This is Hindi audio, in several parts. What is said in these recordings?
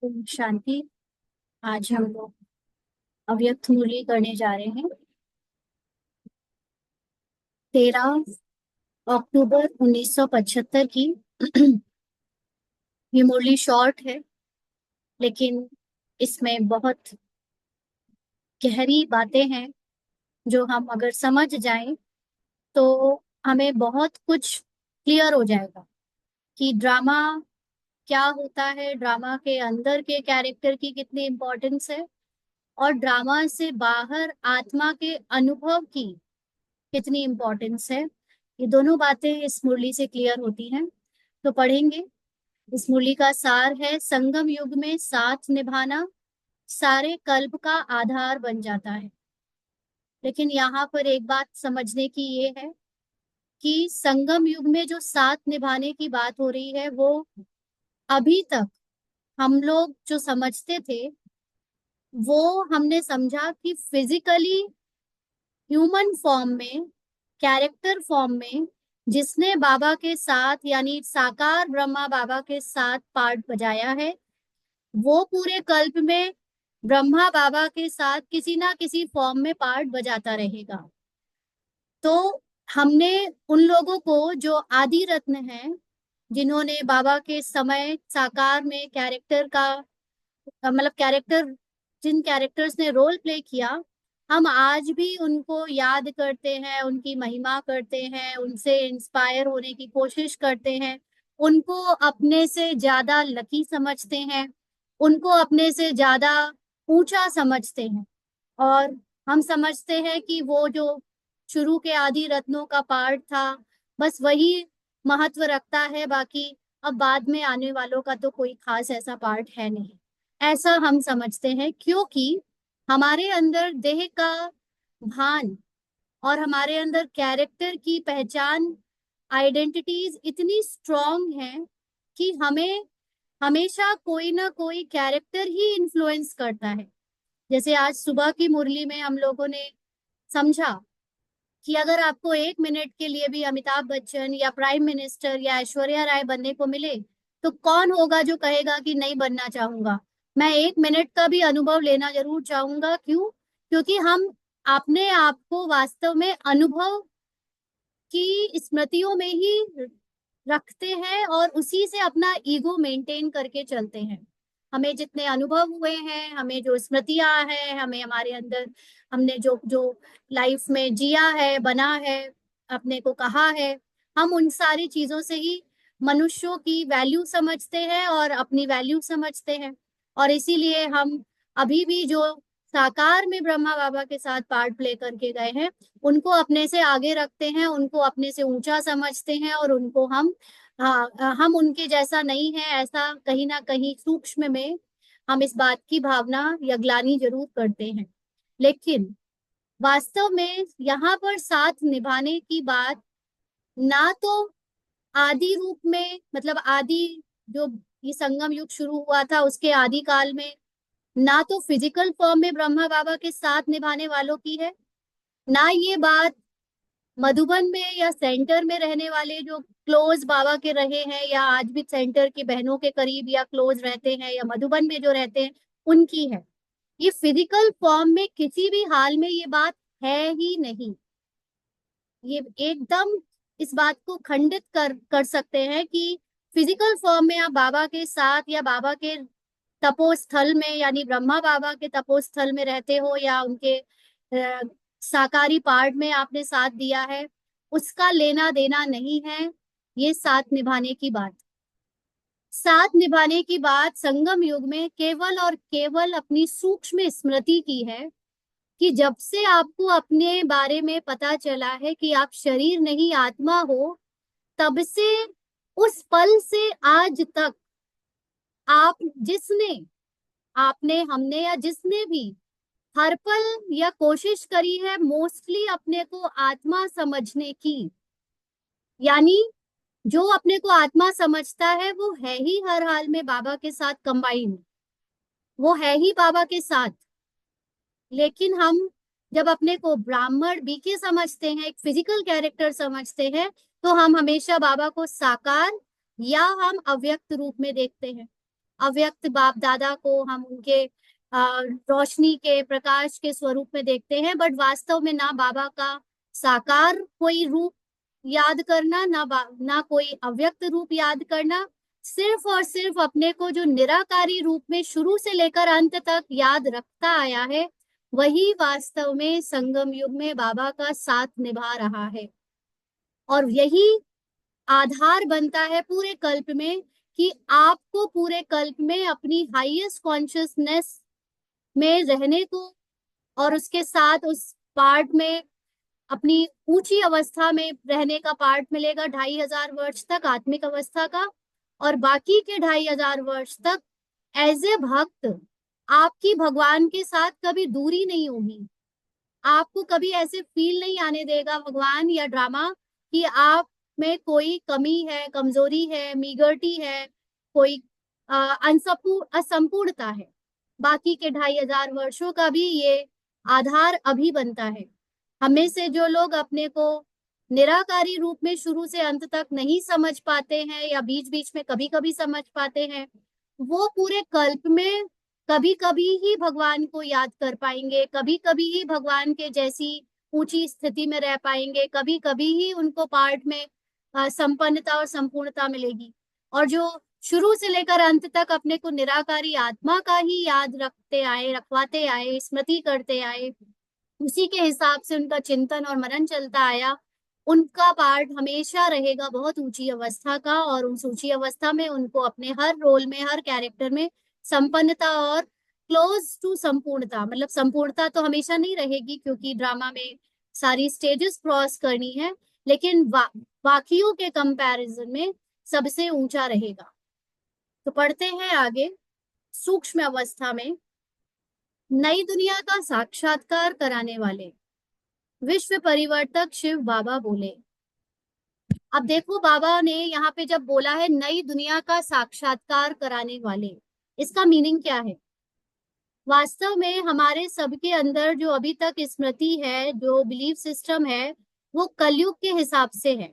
ओम शांति। आज हम लोग अव्यक्त मुरली करने जा रहे हैं। 13 अक्टूबर 1975 की। ये मुरली शॉर्ट है, लेकिन इसमें बहुत गहरी बातें हैं जो हम अगर समझ जाएं तो हमें बहुत कुछ क्लियर हो जाएगा कि ड्रामा क्या होता है, ड्रामा के अंदर के कैरेक्टर की कितनी इम्पोर्टेंस है, और ड्रामा से बाहर आत्मा के अनुभव की कितनी इम्पोर्टेंस है। ये दोनों बातें इस मुरली से क्लियर होती हैं। तो पढ़ेंगे। इस मुरली का सार है, संगम युग में साथ निभाना सारे कल्प का आधार बन जाता है। लेकिन यहाँ पर एक बात समझने की ये है कि संगम युग में जो साथ निभाने की बात हो रही है, वो अभी तक हम लोग जो समझते थे वो हमने समझा कि फिजिकली ह्यूमन फॉर्म में, कैरेक्टर फॉर्म में जिसने बाबा के साथ यानी साकार ब्रह्मा बाबा के साथ पार्ट बजाया है, वो पूरे कल्प में ब्रह्मा बाबा के साथ किसी ना किसी फॉर्म में पार्ट बजाता रहेगा। तो हमने उन लोगों को जो आदि रत्न हैं, जिन्होंने बाबा के समय साकार में कैरेक्टर का मतलब कैरेक्टर, जिन कैरेक्टर्स ने रोल प्ले किया, हम आज भी उनको याद करते हैं, उनकी महिमा करते हैं, उनसे इंस्पायर होने की कोशिश करते हैं, उनको अपने से ज्यादा लकी समझते हैं, उनको अपने से ज्यादा ऊंचा समझते हैं। और हम समझते हैं कि वो जो शुरू के आदि रत्नों का पार्ट था, बस वही महत्व रखता है, बाकी अब बाद में आने वालों का तो कोई खास ऐसा पार्ट है नहीं। ऐसा हम समझते हैं क्योंकि हमारे अंदर देह का भान और हमारे अंदर कैरेक्टर की पहचान, आइडेंटिटीज इतनी स्ट्रांग हैं कि हमें हमेशा कोई ना कोई कैरेक्टर ही इन्फ्लुएंस करता है। जैसे आज सुबह की मुरली में हम लोगों ने समझा कि अगर आपको 1 मिनट के लिए भी अमिताभ बच्चन या प्राइम मिनिस्टर या ऐश्वर्या राय बनने को मिले, तो कौन होगा जो कहेगा कि नहीं बनना चाहूंगा। मैं 1 मिनट का भी अनुभव लेना जरूर चाहूंगा। क्यों? क्योंकि हम अपने आप को वास्तव में अनुभव की स्मृतियों में ही रखते हैं और उसी से अपना ईगो मेंटेन करके चलते हैं। हमें जितने अनुभव हुए हैं, हमें जो स्मृतियां हैं, हमें हमारे अंदर हमने जो जो लाइफ में जिया है, बना है, अपने को कहा है, हम उन सारी चीजों से ही मनुष्यों की वैल्यू समझते हैं और अपनी वैल्यू समझते हैं। और इसीलिए हम अभी भी जो साकार में ब्रह्मा बाबा के साथ पार्ट प्ले करके गए हैं, उनको अपने से आगे रखते हैं, उनको अपने से ऊंचा समझते हैं, और उनको हम उनके जैसा नहीं है ऐसा कहीं ना कहीं सूक्ष्म में हम इस बात की भावना या ग्लानि जरूर करते हैं। लेकिन वास्तव में यहाँ पर साथ निभाने की बात ना तो आदि रूप में, मतलब आदि जो ये संगम युग शुरू हुआ था उसके आदि काल में, ना तो फिजिकल फॉर्म में ब्रह्मा बाबा के साथ निभाने वालों की है, ना ये बात मधुबन में या सेंटर में रहने वाले जो क्लोज बाबा के रहे हैं या आज भी सेंटर की बहनों के करीब या क्लोज रहते हैं या मधुबन में जो रहते हैं उनकी है। ये फिजिकल फॉर्म में किसी भी हाल में ये बात है ही नहीं। ये एकदम इस बात को खंडित कर सकते हैं कि फिजिकल फॉर्म में आप बाबा के साथ या बाबा के तपोस्थल में यानी ब्रह्मा बाबा के तपोस्थल में रहते हो या उनके साकारी पार्ट में आपने साथ दिया है, उसका लेना देना नहीं है ये साथ निभाने की बात। साथ निभाने की बात संगम युग में केवल और केवल अपनी सूक्ष्म स्मृति की है कि जब से आपको अपने बारे में पता चला है कि आप शरीर नहीं आत्मा हो, तब से उस पल से आज तक आप जिसने आपने हमने या जिसने भी हर पल यह कोशिश करी है मोस्टली अपने को आत्मा समझने की, यानी जो अपने को आत्मा समझता है वो है ही हर हाल में बाबा के साथ कंबाइंड, वो है ही बाबा के साथ। लेकिन हम जब अपने को ब्राह्मण बीके समझते हैं, एक फिजिकल कैरेक्टर समझते हैं, तो हम हमेशा बाबा को साकार या हम अव्यक्त रूप में देखते हैं। अव्यक्त बाप दादा को हम उनके रोशनी के प्रकाश के स्वरूप में देखते हैं, बट वास्तव में ना बाबा का साकार कोई रूप याद करना, ना कोई अव्यक्त रूप याद करना, सिर्फ और सिर्फ अपने को जो निराकारी रूप में शुरू से लेकर अंत तक याद रखता आया है, वही वास्तव में संगम युग में बाबा का साथ निभा रहा है। और यही आधार बनता है पूरे कल्प में, कि आपको पूरे कल्प में अपनी हाईएस्ट कॉन्शियसनेस में रहने को, और उसके साथ उस पार्ट में अपनी ऊंची अवस्था में रहने का पार्ट मिलेगा 2500 वर्ष तक आत्मिक अवस्था का, और बाकी के 2500 वर्ष तक एज ए भक्त आपकी भगवान के साथ कभी दूरी नहीं होगी। आपको कभी ऐसे फील नहीं आने देगा भगवान या ड्रामा कि आप में कोई कमी है, कमजोरी है, मीगरटी है, कोई असंपूर्णता है। बाकी के 2500 वर्षों का भी ये आधार अभी बनता है। हमें से जो लोग अपने को निराकारी रूप में शुरू से अंत तक नहीं समझ पाते हैं, या बीच बीच में कभी कभी समझ पाते हैं, वो पूरे कल्प में कभी कभी ही भगवान को याद कर पाएंगे, कभी कभी ही भगवान के जैसी ऊंची स्थिति में रह पाएंगे, कभी कभी ही उनको पार्ट में संपन्नता और संपूर्णता मिलेगी। और जो शुरू से लेकर अंत तक अपने को निराकारी आत्मा का ही याद रखते आए, रखवाते आए, स्मृति करते आए, उसी के हिसाब से उनका चिंतन और मनन चलता आया, उनका पार्ट हमेशा रहेगा बहुत ऊंची अवस्था का। और उस ऊंची अवस्था में उनको अपने हर रोल में, हर कैरेक्टर में संपन्नता और क्लोज टू संपूर्णता, मतलब संपूर्णता तो हमेशा नहीं रहेगी क्योंकि ड्रामा में सारी स्टेजेस क्रॉस करनी है, लेकिन बाकियों के कंपैरिजन में सबसे ऊंचा रहेगा। तो पढ़ते हैं आगे। सूक्ष्म अवस्था में नई दुनिया का साक्षात्कार कराने वाले विश्व परिवर्तक शिव बाबा बोले। अब देखो, बाबा ने यहाँ पे जब बोला है नई दुनिया का साक्षात्कार कराने वाले, इसका मीनिंग क्या है? वास्तव में हमारे सबके अंदर जो अभी तक स्मृति है, जो बिलीफ सिस्टम है, वो कलयुग के हिसाब से है।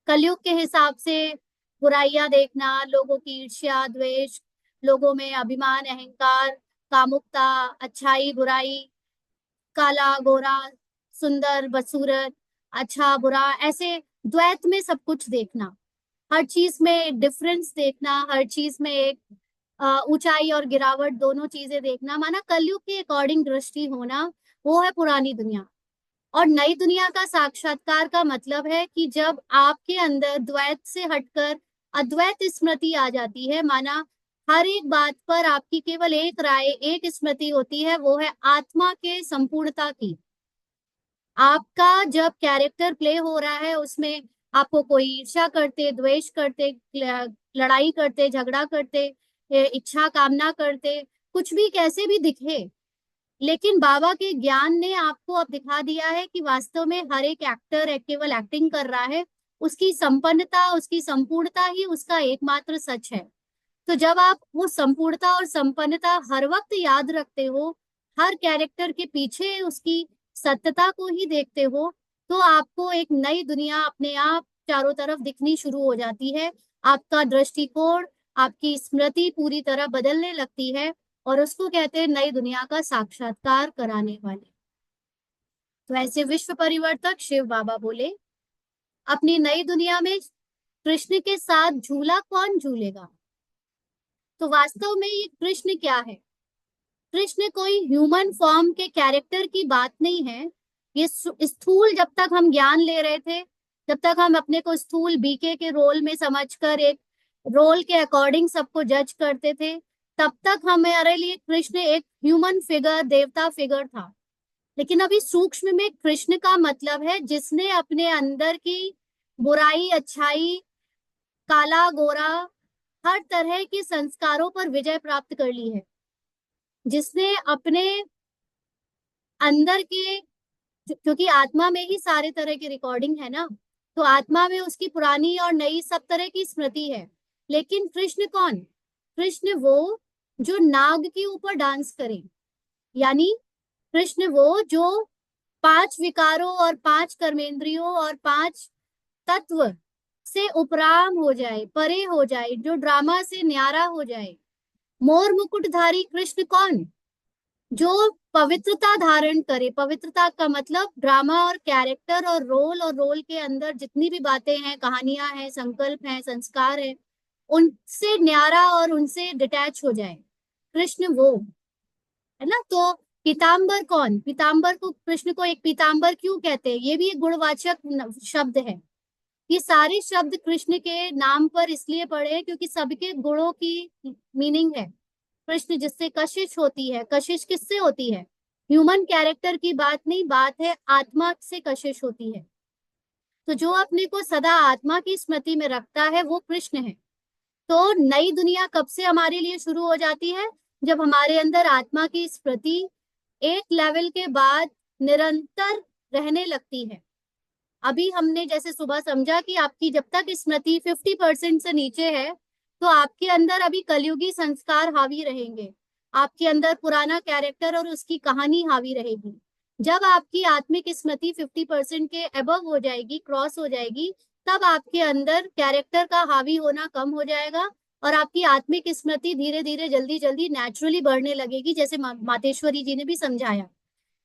कलयुग के हिसाब से बुराइयां देखना, लोगों की ईर्ष्या, द्वेष, लोगों में अभिमान, अहंकार, कामुकता, अच्छाई बुराई, काला गोरा, सुंदर बदसूरत, अच्छा बुरा, ऐसे द्वैत में सब कुछ देखना, हर चीज में डिफरेंस देखना, हर चीज में एक ऊंचाई और गिरावट दोनों चीजें देखना, माना कलयुग के अकॉर्डिंग दृष्टि होना, वो है पुरानी दुनिया। और नई दुनिया का साक्षात्कार का मतलब है कि जब आपके अंदर द्वैत से हटकर अद्वैत स्मृति आ जाती है, माना हर एक बात पर आपकी केवल एक राय, एक स्मृति होती है, वो है आत्मा के संपूर्णता की। आपका जब कैरेक्टर प्ले हो रहा है, उसमें आपको कोई ईर्ष्या करते, द्वेष करते, लड़ाई करते, झगड़ा करते, इच्छा कामना करते, कुछ भी कैसे भी दिखे, लेकिन बाबा के ज्ञान ने आपको अब दिखा दिया है कि वास्तव में हर एक एक्टर केवल एक्टिंग कर रहा है, उसकी संपन्नता, उसकी संपूर्णता ही उसका एकमात्र सच है। तो जब आप वो संपूर्णता और संपन्नता हर वक्त याद रखते हो, हर कैरेक्टर के पीछे उसकी सत्यता को ही देखते हो, तो आपको एक नई दुनिया अपने आप चारों तरफ दिखनी शुरू हो जाती है। आपका दृष्टिकोण, आपकी स्मृति पूरी तरह बदलने लगती है, और उसको कहते हैं नई दुनिया का साक्षात्कार कराने वाले। तो ऐसे विश्व परिवर्तक शिव बाबा बोले, अपनी नई दुनिया में कृष्ण के साथ झूला कौन झूलेगा? तो वास्तव में ये कृष्ण क्या है? कृष्ण कोई ह्यूमन फॉर्म के कैरेक्टर की बात नहीं है। ये स्थूल, जब तक हम ज्ञान ले रहे थे, जब तक हम अपने को स्थूल बीके के रोल में समझकर एक रोल के अकॉर्डिंग सबको जज करते थे, तब तक हमारे लिए कृष्ण एक ह्यूमन फिगर, देवता फिगर था। लेकिन अभी सूक्ष्म में कृष्ण का मतलब है जिसने अपने अंदर की बुराई, अच्छाई, काला गोरा, हर तरह के संस्कारों पर विजय प्राप्त कर ली है, जिसने अपने अंदर के, क्योंकि आत्मा में ही सारे तरह की रिकॉर्डिंग है ना, तो आत्मा में उसकी पुरानी और नई सब तरह की स्मृति है। लेकिन कृष्ण कौन? कृष्ण वो जो नाग के ऊपर डांस करे, यानी कृष्ण वो जो 5 विकारों और 5 कर्मेंद्रियों और 5 तत्व से उपराम हो जाए, परे हो जाए, जो ड्रामा से न्यारा हो जाए, मोर मुकुटधारी कृष्ण कौन? जो पवित्रता धारण करे। पवित्रता का मतलब ड्रामा और कैरेक्टर और रोल के अंदर जितनी भी बातें हैं, कहानियां हैं, संकल्प हैं, संस्कार हैं, उनसे न्यारा और उनसे डिटैच हो जाए। कृष्ण वो है ना। तो पीताम्बर कौन? पीताम्बर को, कृष्ण को एक पीताम्बर क्यों कहते हैं? ये भी एक गुणवाचक शब्द है। ये सारे शब्द कृष्ण के नाम पर इसलिए पड़े हैं क्योंकि सबके गुणों की मीनिंग है। कृष्ण जिससे कशिश होती है, कशिश किससे होती है? ह्यूमन कैरेक्टर की बात नहीं, बात है आत्मा से कशिश होती है। तो जो अपने को सदा आत्मा की स्मृति में रखता है वो कृष्ण है। तो नई दुनिया कब से हमारे लिए शुरू हो जाती है? जब हमारे अंदर आत्मा की स्मृति एक लेवल के बाद निरंतर रहने लगती है। अभी हमने जैसे सुबह समझा कि आपकी जब तक स्मृति 50% से नीचे है तो आपके अंदर अभी कलयुगी संस्कार हावी रहेंगे। आपके अंदर पुराना कैरेक्टर और उसकी कहानी हावी रहेगी। जब आपकी आत्मिक स्मृति 50% के अबव हो जाएगी, क्रॉस हो जाएगी, तब आपके अंदर कैरेक्टर का हावी होना कम हो जाएगा और आपकी आत्मिक स्मृति धीरे धीरे जल्दी जल्दी नेचुरली बढ़ने लगेगी। जैसे मातेश्वरी जी ने भी समझाया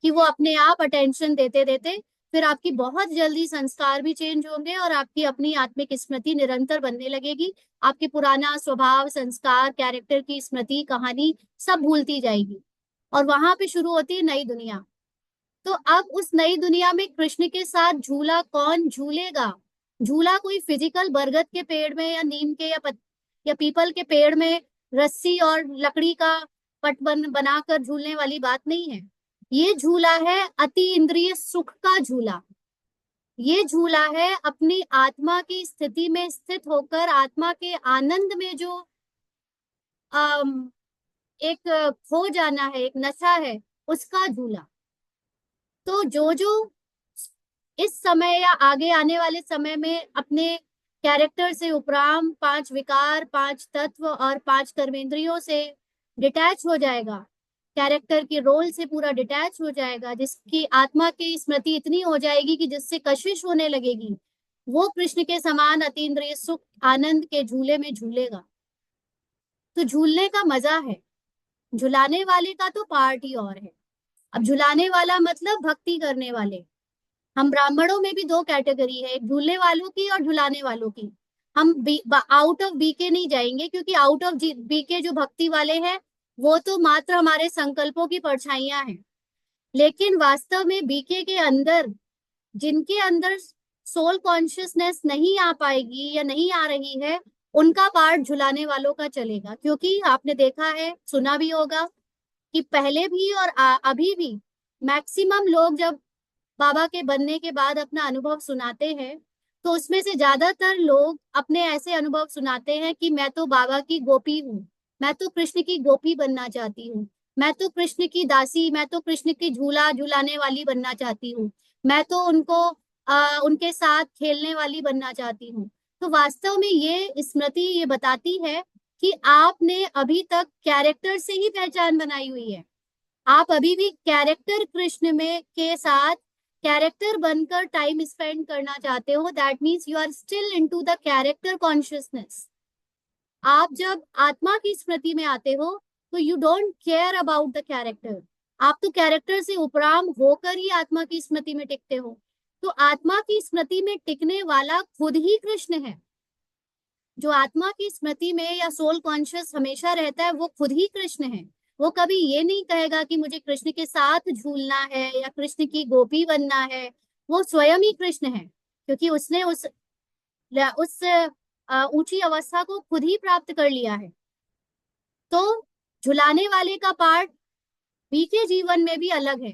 कि वो अपने आप अटेंशन देते देते फिर आपकी बहुत जल्दी संस्कार भी चेंज होंगे और आपकी अपनी आत्मिक स्मृति निरंतर बनने लगेगी। आपके पुराना स्वभाव, संस्कार, कैरेक्टर की स्मृति, कहानी सब भूलती जाएगी और वहां पे शुरू होती है नई दुनिया। तो अब उस नई दुनिया में कृष्ण के साथ झूला कौन झूलेगा? झूला कोई फिजिकल बरगद के पेड़ में या नीम के या पीपल के पेड़ में रस्सी और लकड़ी का पट बनाकर झूलने वाली बात नहीं है। ये झूला है अति इंद्रिय सुख का झूला। ये झूला है अपनी आत्मा की स्थिति में स्थित होकर आत्मा के आनंद में जो एक खो जाना है, एक नशा है, उसका झूला। तो जो जो इस समय या आगे आने वाले समय में अपने कैरेक्टर से उपराम 5 विकार, 5 तत्व और 5 कर्मेंद्रियों से डिटैच हो जाएगा, कैरेक्टर के रोल से पूरा डिटैच हो जाएगा, जिसकी आत्मा की स्मृति इतनी हो जाएगी कि जिससे कशिश होने लगेगी, वो कृष्ण के समान अतीन्द्रिय सुख आनंद के झूले में झूलेगा। तो झूलने का मजा है, झुलाने वाले का तो पार्ट ही और है। अब झुलाने वाला मतलब भक्ति करने वाले। हम ब्राह्मणों में भी 2 कैटेगरी है, एक झूलने वालों की और झुलाने वालों की। हम आउट ऑफ बीके नहीं जाएंगे क्योंकि आउट ऑफ बीके जो भक्ति वाले हैं वो तो मात्र हमारे संकल्पों की परछाइयां हैं। लेकिन वास्तव में बीके के अंदर, जिनके अंदर सोल कॉन्शियसनेस नहीं आ पाएगी या नहीं आ रही है, उनका पार्ट झुलाने वालों का चलेगा। क्योंकि आपने देखा है, सुना भी होगा कि पहले भी और अभी भी मैक्सिमम लोग जब बाबा के बनने के बाद अपना अनुभव सुनाते हैं तो उसमें से ज्यादातर लोग अपने ऐसे अनुभव सुनाते हैं कि मैं तो बाबा की गोपी हूँ, मैं तो कृष्ण की गोपी बनना चाहती हूँ, मैं तो कृष्ण की दासी, मैं तो कृष्ण की झूला झूलाने वाली बनना चाहती हूँ, मैं तो उनको उनके साथ खेलने वाली बनना चाहती हूँ। तो वास्तव में ये स्मृति ये बताती है कि आपने अभी तक कैरेक्टर से ही पहचान बनाई हुई है। आप अभी भी कैरेक्टर कृष्ण में के साथ कैरेक्टर बनकर टाइम स्पेंड करना चाहते हो। That means you are still into the character consciousness. आप जब आत्मा की स्मृति में आते हो तो you don't care about the character. आप तो कैरेक्टर से उपराम होकर ही आत्मा की स्मृति में टिकते हो। तो आत्मा की स्मृति में टिकने वाला खुद ही कृष्ण है। जो आत्मा की स्मृति में या सोल कॉन्शियस हमेशा रहता है वो खुद ही कृष्ण है। वो कभी ये नहीं कहेगा कि मुझे कृष्ण के साथ झूलना है या कृष्ण की गोपी बनना है। वो स्वयं ही कृष्ण है क्योंकि उसने उस ऊंची अवस्था को खुद ही प्राप्त कर लिया है। तो झुलाने वाले का पार्ट बीके जीवन में भी अलग है।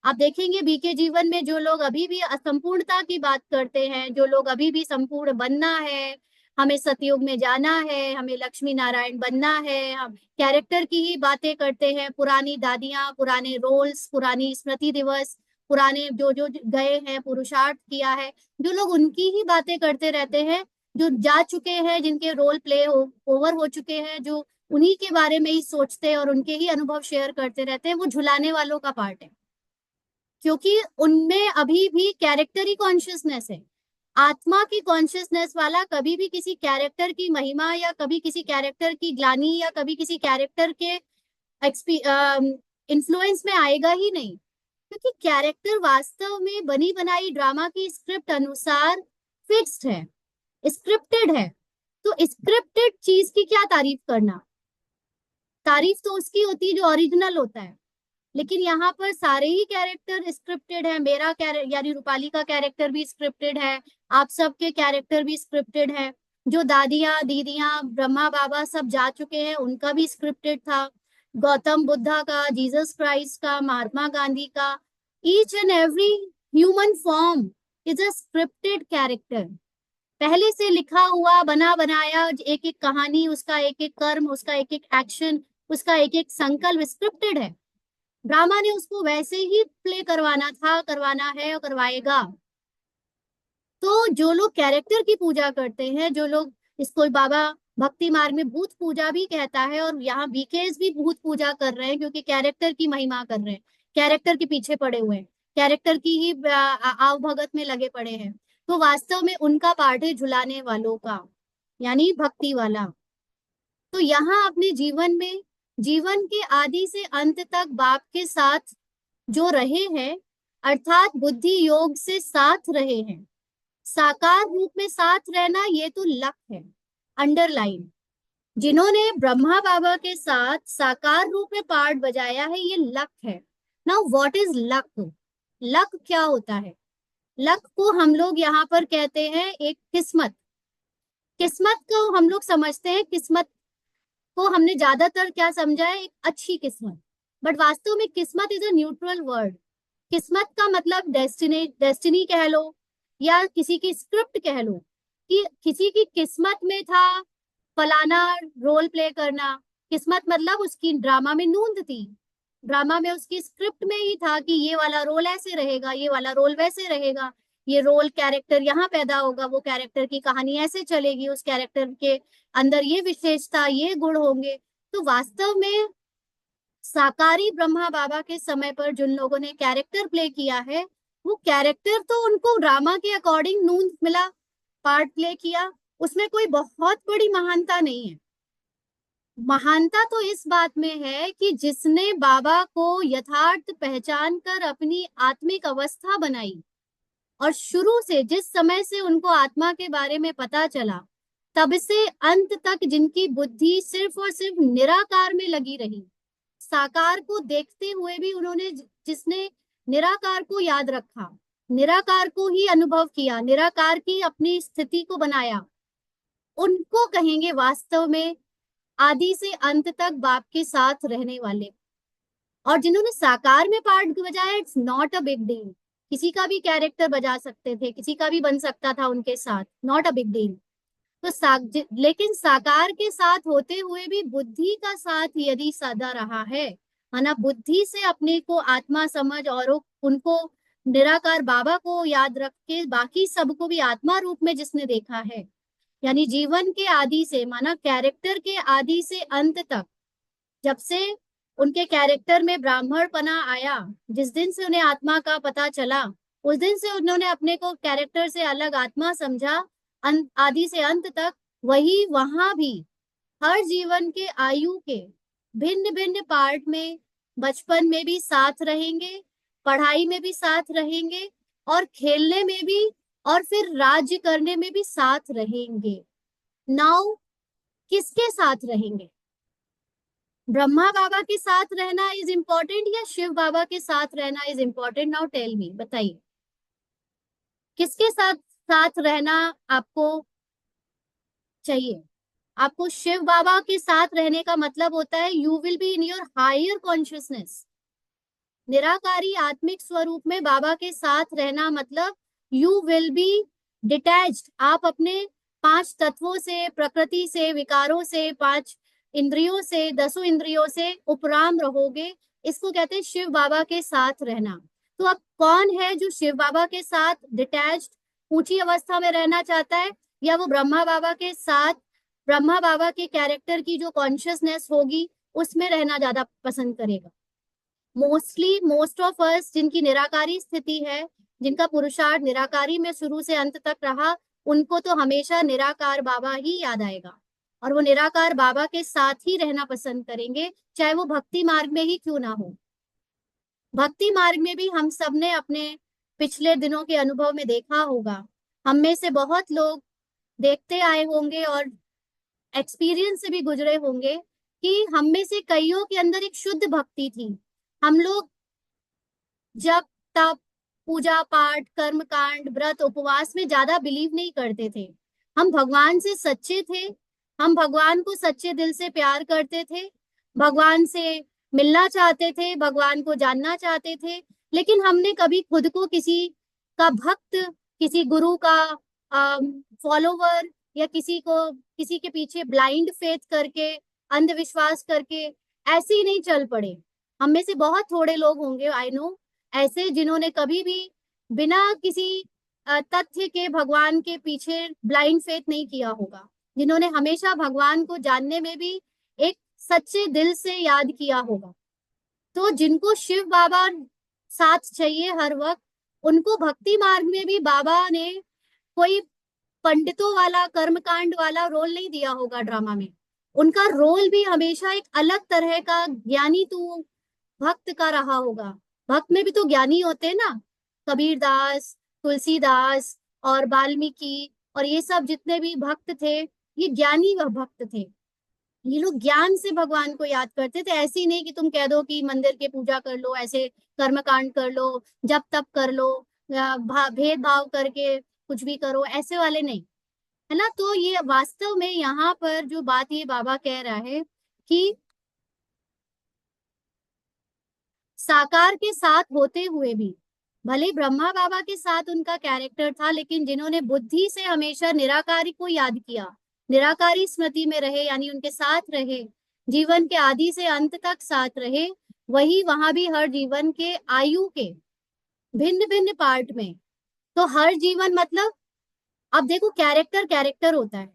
आप देखेंगे बीके जीवन में जो लोग अभी भी असंपूर्णता की बात करते हैं, जो लोग अभी भी संपूर्ण बनना है, हमें सतयुग में जाना है, हमें लक्ष्मी नारायण बनना है, हम कैरेक्टर की ही बातें करते हैं, पुरानी दादियां, पुराने रोल्स, पुरानी स्मृति दिवस, पुराने जो जो गए हैं, पुरुषार्थ किया है, जो लोग उनकी ही बातें करते रहते हैं, जो जा चुके हैं, जिनके रोल प्ले ओवर हो चुके हैं, जो उन्हीं के बारे में ही सोचते हैं और उनके ही अनुभव शेयर करते रहते हैं, वो झुलाने वालों का पार्ट है। क्योंकि उनमें अभी भी कैरेक्टर ही कॉन्शियसनेस है। आत्मा की कॉन्शियसनेस वाला कभी भी किसी कैरेक्टर की महिमा या कभी किसी कैरेक्टर की ग्लानि या कभी किसी कैरेक्टर के इन्फ्लुएंस में आएगा ही नहीं, क्योंकि कैरेक्टर वास्तव में बनी बनाई ड्रामा की स्क्रिप्ट अनुसार फिक्स्ड है, स्क्रिप्टेड है। तो स्क्रिप्टेड चीज की क्या तारीफ करना, तारीफ तो उसकी होती है जो ओरिजिनल होता है। लेकिन यहाँ पर सारे ही कैरेक्टर स्क्रिप्टेड है, मेरा कैरेक्टर यानी रूपाली का कैरेक्टर भी स्क्रिप्टेड है, आप सबके कैरेक्टर भी स्क्रिप्टेड है, जो दादियाँ दीदियाँ ब्रह्मा बाबा सब जा चुके हैं उनका भी स्क्रिप्टेड था, गौतम बुद्धा का, जीसस क्राइस्ट का, महात्मा गांधी का, each and every human form is a scripted character. पहले से लिखा हुआ बना बनाया एक एक कहानी, उसका एक एक कर्म, उसका एक एक एक्शन, उसका एक एक संकल्प स्क्रिप्टेड है। ड्रामा ने उसको वैसे ही प्ले करवाना था, करवाना है और करवाएगा। तो जो लोग कैरेक्टर की पूजा करते हैं, जो लोग, इसको बाबा भक्ति मार्ग में भूत पूजा भी कहता है, और यहाँ बीकेएस भी भूत पूजा कर रहे हैं क्योंकि कैरेक्टर की महिमा कर रहे हैं, कैरेक्टर के पीछे पड़े हुए हैं, कैरेक्टर की ही आव भगत में लगे पड़े हैं। तो वास्तव में उनका पार्ट है झुलाने वालों का, यानी भक्ति वाला। तो यहाँ अपने जीवन में, जीवन के आदि से अंत तक बाप के साथ जो रहे हैं, अर्थात बुद्धि योग से साथ रहे हैं, साकार रूप में साथ रहना, ये तो लक है, अंडरलाइन। जिन्होंने ब्रह्मा बाबा के साथ साकार रूप में पार्ट बजाया है, ये लक है। Now what is luck? Luck क्या होता है? लक को हम लोग यहाँ पर कहते हैं एक किस्मत। किस्मत को हम लोग समझते हैं, किस्मत को हमने ज्यादातर क्या समझा है, एक अच्छी किस्मत। बट वास्तव में किस्मत इज अ न्यूट्रल वर्ड। किस्मत का मतलब डेस्टिनी, डेस्टिनी कह लो या किसी की स्क्रिप्ट कह लो, कि किसी की किस्मत में था फलाना रोल प्ले करना। किस्मत मतलब उसकी ड्रामा में नूंद थी, ड्रामा में उसकी स्क्रिप्ट में ही था कि ये वाला रोल ऐसे रहेगा, ये वाला रोल वैसे रहेगा, ये रोल कैरेक्टर यहाँ पैदा होगा, वो कैरेक्टर की कहानी ऐसे चलेगी, उस कैरेक्टर के अंदर ये विशेषता, ये गुण होंगे। तो वास्तव में साकारी ब्रह्मा बाबा के समय पर जिन लोगों ने कैरेक्टर प्ले किया है, वो कैरेक्टर तो उनको ड्रामा के अकॉर्डिंग नून मिला, पार्ट प्ले किया, उसमें कोई बहुत बड़ी महानता नहीं है। महानता तो इस बात में है कि जिसने बाबा को यथार्थ पहचान कर अपनी आत्मिक अवस्था बनाई, और शुरू से जिस समय से उनको आत्मा के बारे में पता चला, तब से अंत तक जिनकी बुद्धि सिर्फ और सिर्फ निराकार में लगी रही, साकार को देखते हुए भी उन्होंने, जिसने निराकार को याद रखा, निराकार को ही अनुभव किया, निराकार की अपनी स्थिति को बनाया, उनको कहेंगे वास्तव में आदि से अंत तक बाप के साथ रहने वाले। और जिन्होंने साकार में पार्ट बजाया, it's not a big deal, किसी का भी कैरेक्टर बजा सकते थे, किसी का भी बन सकता था उनके साथ, नॉट अ बिग डील। तो लेकिन साकार के साथ होते हुए भी बुद्धि का साथ यदि सदा रहा है, माना बुद्धि से अपने को आत्मा समझ और उनको निराकार बाबा को याद रख के बाकी सबको भी आत्मा रूप में जिसने देखा है, यानी जीवन के आदि से, माना कैरेक्टर के आदि से अंत तक, जब से उनके कैरेक्टर में ब्राह्मणपना आया, जिस दिन से उन्हें आत्मा का पता चला, उस दिन से उन्होंने अपने को कैरेक्टर से अलग आत्मा समझा, आदि से अंत तक। वही वहां भी हर जीवन के आयु के भिन्न भिन्न पार्ट में, बचपन में भी साथ रहेंगे, पढ़ाई में भी साथ रहेंगे, और खेलने में भी, और फिर राज्य करने में भी साथ रहेंगे। नाउ किसके साथ रहेंगे? ब्रह्मा बाबा के साथ रहना इज इम्पोर्टेंट या शिव बाबा के साथ रहना is important? Now tell me, बताइए किसके साथ साथ रहना आपको चाहिए? आपको शिव बाबा के साथ रहने का मतलब होता है you will be in your higher consciousness, निराकारी आत्मिक स्वरूप में बाबा के साथ रहना मतलब यू विल बी डिटैच्ड। आप अपने 5 तत्वों से, प्रकृति से, विकारों से, 5 इंद्रियों से, 10 इंद्रियों से उपराम रहोगे। इसको कहते हैं शिव बाबा के साथ रहना। तो अब कौन है जो शिव बाबा के साथ डिटैच्ड ऊंची अवस्था में रहना चाहता है, या वो ब्रह्मा बाबा के साथ, ब्रह्मा बाबा के कैरेक्टर की जो कॉन्शियसनेस होगी उसमें रहना ज्यादा पसंद करेगा? मोस्टली मोस्ट ऑफ अस जिनकी निराकारी स्थिति है, जिनका पुरुषार्थ निराकारी में शुरू से अंत तक रहा, उनको तो हमेशा निराकार बाबा ही याद आएगा, और वो निराकार बाबा के साथ ही रहना पसंद करेंगे, चाहे वो भक्ति मार्ग में ही क्यों ना हो। भक्ति मार्ग में भी हम सब ने अपने पिछले दिनों के अनुभव में देखा होगा, हम में से बहुत लोग देखते आए होंगे और एक्सपीरियंस से भी गुजरे होंगे कि हम में से कईयों के अंदर एक शुद्ध भक्ति थी। हम लोग जब तप, पूजा पाठ, कर्म कांड, व्रत, उपवास में ज्यादा बिलीव नहीं करते थे। हम भगवान से सच्चे थे, हम भगवान को सच्चे दिल से प्यार करते थे, भगवान से मिलना चाहते थे, भगवान को जानना चाहते थे, लेकिन हमने कभी खुद को किसी का भक्त, किसी गुरु का फॉलोवर, या किसी के पीछे ब्लाइंड फेथ करके, अंधविश्वास करके ऐसे ही नहीं चल पड़े। हम में से बहुत थोड़े लोग होंगे, आई नो, ऐसे जिन्होंने कभी भी बिना किसी तथ्य के भगवान के पीछे ब्लाइंड फेथ नहीं किया होगा, जिन्होंने हमेशा भगवान को जानने में भी एक सच्चे दिल से याद किया होगा। तो जिनको शिव बाबा साथ चाहिए हर वक्त, उनको भक्ति मार्ग में भी बाबा ने कोई पंडितों वाला, कर्मकांड वाला रोल नहीं दिया होगा ड्रामा में। उनका रोल भी हमेशा एक अलग तरह का ज्ञानी तू भक्त का रहा होगा। भक्त में भी तो ज्ञानी होते हैं ना, कबीरदास, तुलसीदास और वाल्मीकि, और ये सब जितने भी भक्त थे, ये ज्ञानी वह भक्त थे। ये लोग ज्ञान से भगवान को याद करते थे। ऐसे ही नहीं कि तुम कह दो कि मंदिर के पूजा कर लो, ऐसे कर्म कांड कर लो, जप तप कर लो, या भेदभाव करके कुछ भी करो, ऐसे वाले नहीं, है ना। तो ये वास्तव में यहाँ पर जो बात ये बाबा कह रहा है कि साकार के साथ होते हुए भी, भले ब्रह्मा बाबा के साथ उनका कैरेक्टर था, लेकिन जिन्होंने बुद्धि से हमेशा निराकारी को याद किया, निराकारी स्मृति में रहे, यानी उनके साथ रहे, जीवन के आदि से अंत तक साथ रहे, वही वहां भी हर जीवन के आयु के भिन्न भिन्न पार्ट में, तो हर जीवन मतलब, अब देखो कैरेक्टर कैरेक्टर होता है।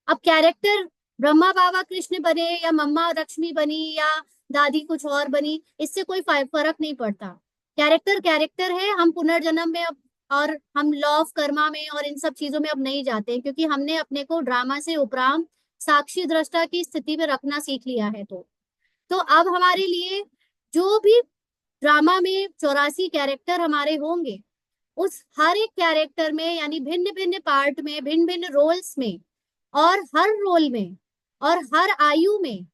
अब कैरेक्टर ब्रह्मा बाबा कृष्ण बने, या मम्मा लक्ष्मी बनी, या दादी कुछ और बनी, इससे कोई फर्क नहीं पड़ता। कैरेक्टर कैरेक्टर है। हम पुनर्जन्म में अब, और हम लॉ ऑफ कर्मा में और इन सब चीजों में अब नहीं जाते, क्योंकि हमने अपने को ड्रामा से उपराम साक्षी दृष्टा की स्थिति में रखना सीख लिया है। तो अब हमारे लिए जो भी ड्रामा में 84 कैरेक्टर हमारे होंगे, उस हर एक कैरेक्टर में, यानी भिन्न भिन्न पार्ट में, भिन्न भिन्न रोल्स में, और हर रोल में और हर आयु में,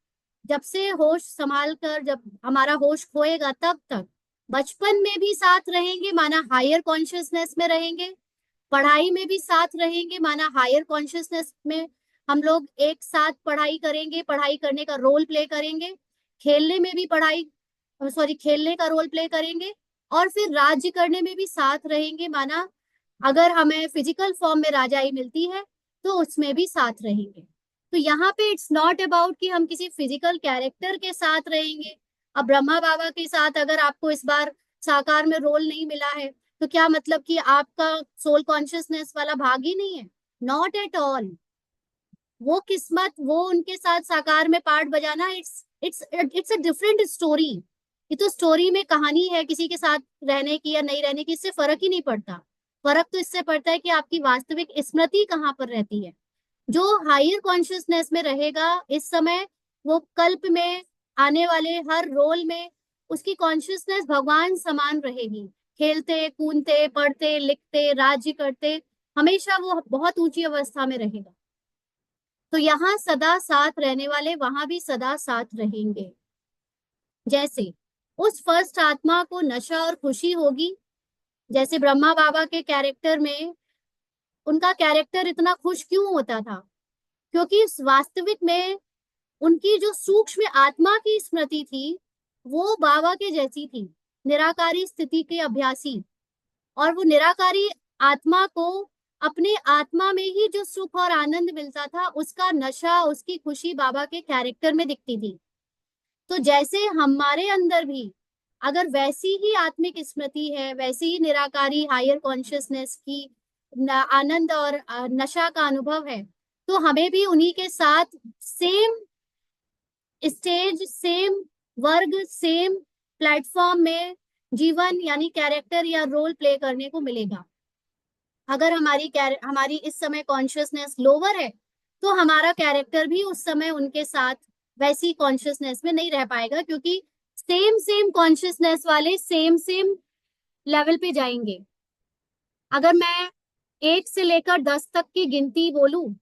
जब से होश संभाल कर, जब हमारा होश खोएगा तब तक, बचपन में भी साथ रहेंगे, माना हायर कॉन्शियसनेस में रहेंगे, पढ़ाई में भी साथ रहेंगे, माना हायर कॉन्शियसनेस में हम लोग एक साथ पढ़ाई करेंगे, पढ़ाई करने का रोल प्ले करेंगे, खेलने में भी खेलने का रोल प्ले करेंगे, और फिर राज्य करने में भी साथ रहेंगे, माना अगर हमें फिजिकल फॉर्म में राजाई मिलती है तो उसमें भी साथ रहेंगे। तो यहाँ पे इट्स नॉट अबाउट कि हम किसी फिजिकल कैरेक्टर के साथ रहेंगे। अब ब्रह्मा बाबा के साथ अगर आपको इस बार साकार में रोल नहीं मिला है, तो क्या मतलब कि आपका सोल कॉन्शियसनेस वाला भाग ही नहीं है? Not at all. वो किस्मत, वो उनके साथ साकार में पार्ट बजाना, इट्स अ डिफरेंट स्टोरी। ये तो स्टोरी में कहानी है, किसी के साथ रहने की या नहीं रहने की, इससे फर्क ही नहीं पड़ता। फर्क तो इससे पड़ता है कि आपकी वास्तविक स्मृति कहाँ पर रहती है। जो हायर कॉन्शियसनेस में रहेगा इस समय, वो कल्प में आने वाले हर रोल में उसकी कॉन्शियसनेस भगवान समान रहेगी। खेलते कूदते, पढ़ते लिखते, राज्य करते, हमेशा वो बहुत ऊंची अवस्था में रहेगा। तो यहाँ सदा साथ रहने वाले वहां भी सदा साथ रहेंगे। जैसे उस फर्स्ट आत्मा को नशा और खुशी होगी, जैसे ब्रह्मा बाबा के कैरेक्टर में, उनका कैरेक्टर इतना खुश क्यों होता था? क्योंकि वास्तविक में उनकी जो सूक्ष्म आत्मा की स्मृति थी, वो बाबा के जैसी थी, निराकारी स्थिति के अभ्यासी। और वो निराकारी आत्मा को अपने आत्मा में ही जो सुख और आनंद मिलता था, उसका नशा, उसकी खुशी बाबा के कैरेक्टर में दिखती थी। तो जैसे हमारे अंदर भी अगर वैसी ही आत्मिक स्मृति है, वैसी ही निराकारी हायर कॉन्शियसनेस की आनंद और नशा का अनुभव है, तो हमें भी उन्हीं के साथ सेम स्टेज, सेम वर्ग, सेम प्लेटफॉर्म में जीवन यानी कैरेक्टर या रोल प्ले करने को मिलेगा। अगर हमारी इस समय कॉन्शियसनेस लोअर है, तो हमारा कैरेक्टर भी उस समय उनके साथ वैसी कॉन्शियसनेस में नहीं रह पाएगा, क्योंकि सेम सेम कॉन्शियसनेस वाले सेम सेम लेवल पे जाएंगे। अगर मैं 1 से लेकर 10 तक की गिनती बोलूं,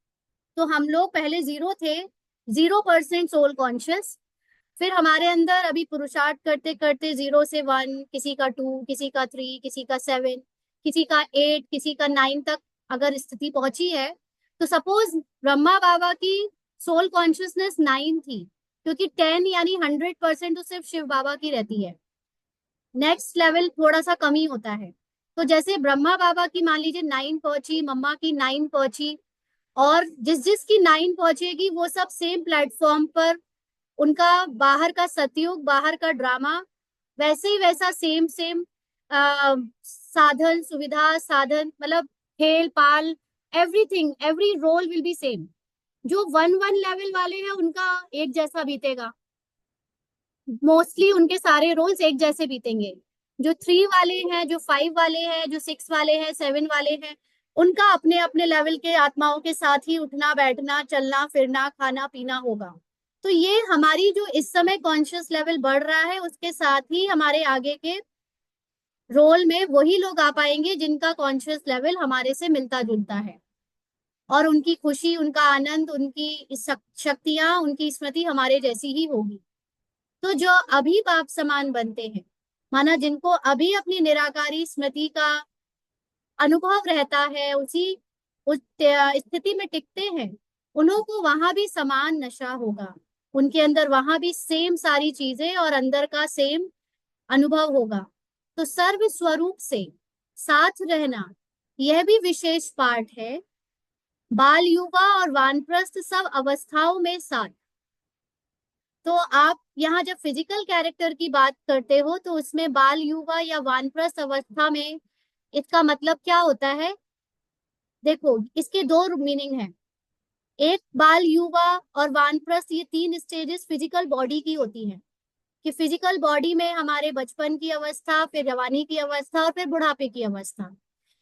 तो हम लोग पहले 0 थे, 0% सोल कॉन्शियस। फिर हमारे अंदर अभी पुरुषार्थ करते करते 0 से 1, किसी का 2, किसी का 3, किसी का 7, किसी का 8, किसी का 9 तक अगर स्थिति पहुंची है, तो सपोज ब्रह्मा बाबा की सोल कॉन्शियसनेस 9 थी, क्योंकि 10 यानी 100% तो सिर्फ शिव बाबा की रहती है। नेक्स्ट लेवल थोड़ा सा कमी होता है। तो जैसे ब्रह्मा बाबा की मान लीजिए 9 पहुंची, मम्मा की 9 पहुंची, और जिस जिसकी 9 पहुंचेगी वो सब सेम प्लेटफॉर्म पर उनका बाहर का सतयुग, बाहर का ड्रामा वैसे ही वैसा सेम सेम साधन सुविधा, साधन मतलब खेल पाल, everything, every role will be same. जो 1 1 लेवल वाले हैं उनका एक जैसा बीतेगा, मोस्टली उनके सारे रोल्स एक जैसे बीतेंगे। जो 3 वाले हैं, जो 5 वाले हैं, जो 6 वाले हैं, 7 वाले हैं, उनका अपने अपने लेवल के आत्माओं के साथ ही उठना बैठना, चलना फिरना, खाना पीना होगा। तो ये हमारी जो इस समय कॉन्शियस लेवल बढ़ रहा है, उसके साथ ही हमारे आगे के रोल में वही लोग आ पाएंगे जिनका कॉन्शियस लेवल हमारे से मिलता जुलता है, और उनकी खुशी, उनका आनंद, उनकी शक्तियां, उनकी स्मृति हमारे जैसी ही होगी। तो जो अभी बाप समान बनते हैं, माना जिनको अभी अपनी निराकारी स्मृति का अनुभव रहता है, उस स्थिति में टिकते हैं, उन्हों को वहां भी समान नशा होगा। उनके अंदर वहां भी सेम सारी चीजें और अंदर का सेम अनुभव होगा। तो सर्व स्वरूप से साथ रहना, यह भी विशेष पाठ है। बाल, युवा और वानप्रस्थ सब अवस्थाओं में साथ। तो आप यहाँ जब फिजिकल कैरेक्टर की बात करते हो, तो उसमें बाल, युवा या वानप्रस्थ अवस्था में इसका मतलब क्या होता है? देखो, इसके दो मीनिंग है। एक, बाल, युवा और वानप्रस्थ, ये 3 स्टेजेस फिजिकल बॉडी की होती हैं, कि फिजिकल बॉडी में हमारे बचपन की अवस्था, फिर जवानी की अवस्था और फिर बुढ़ापे की अवस्था।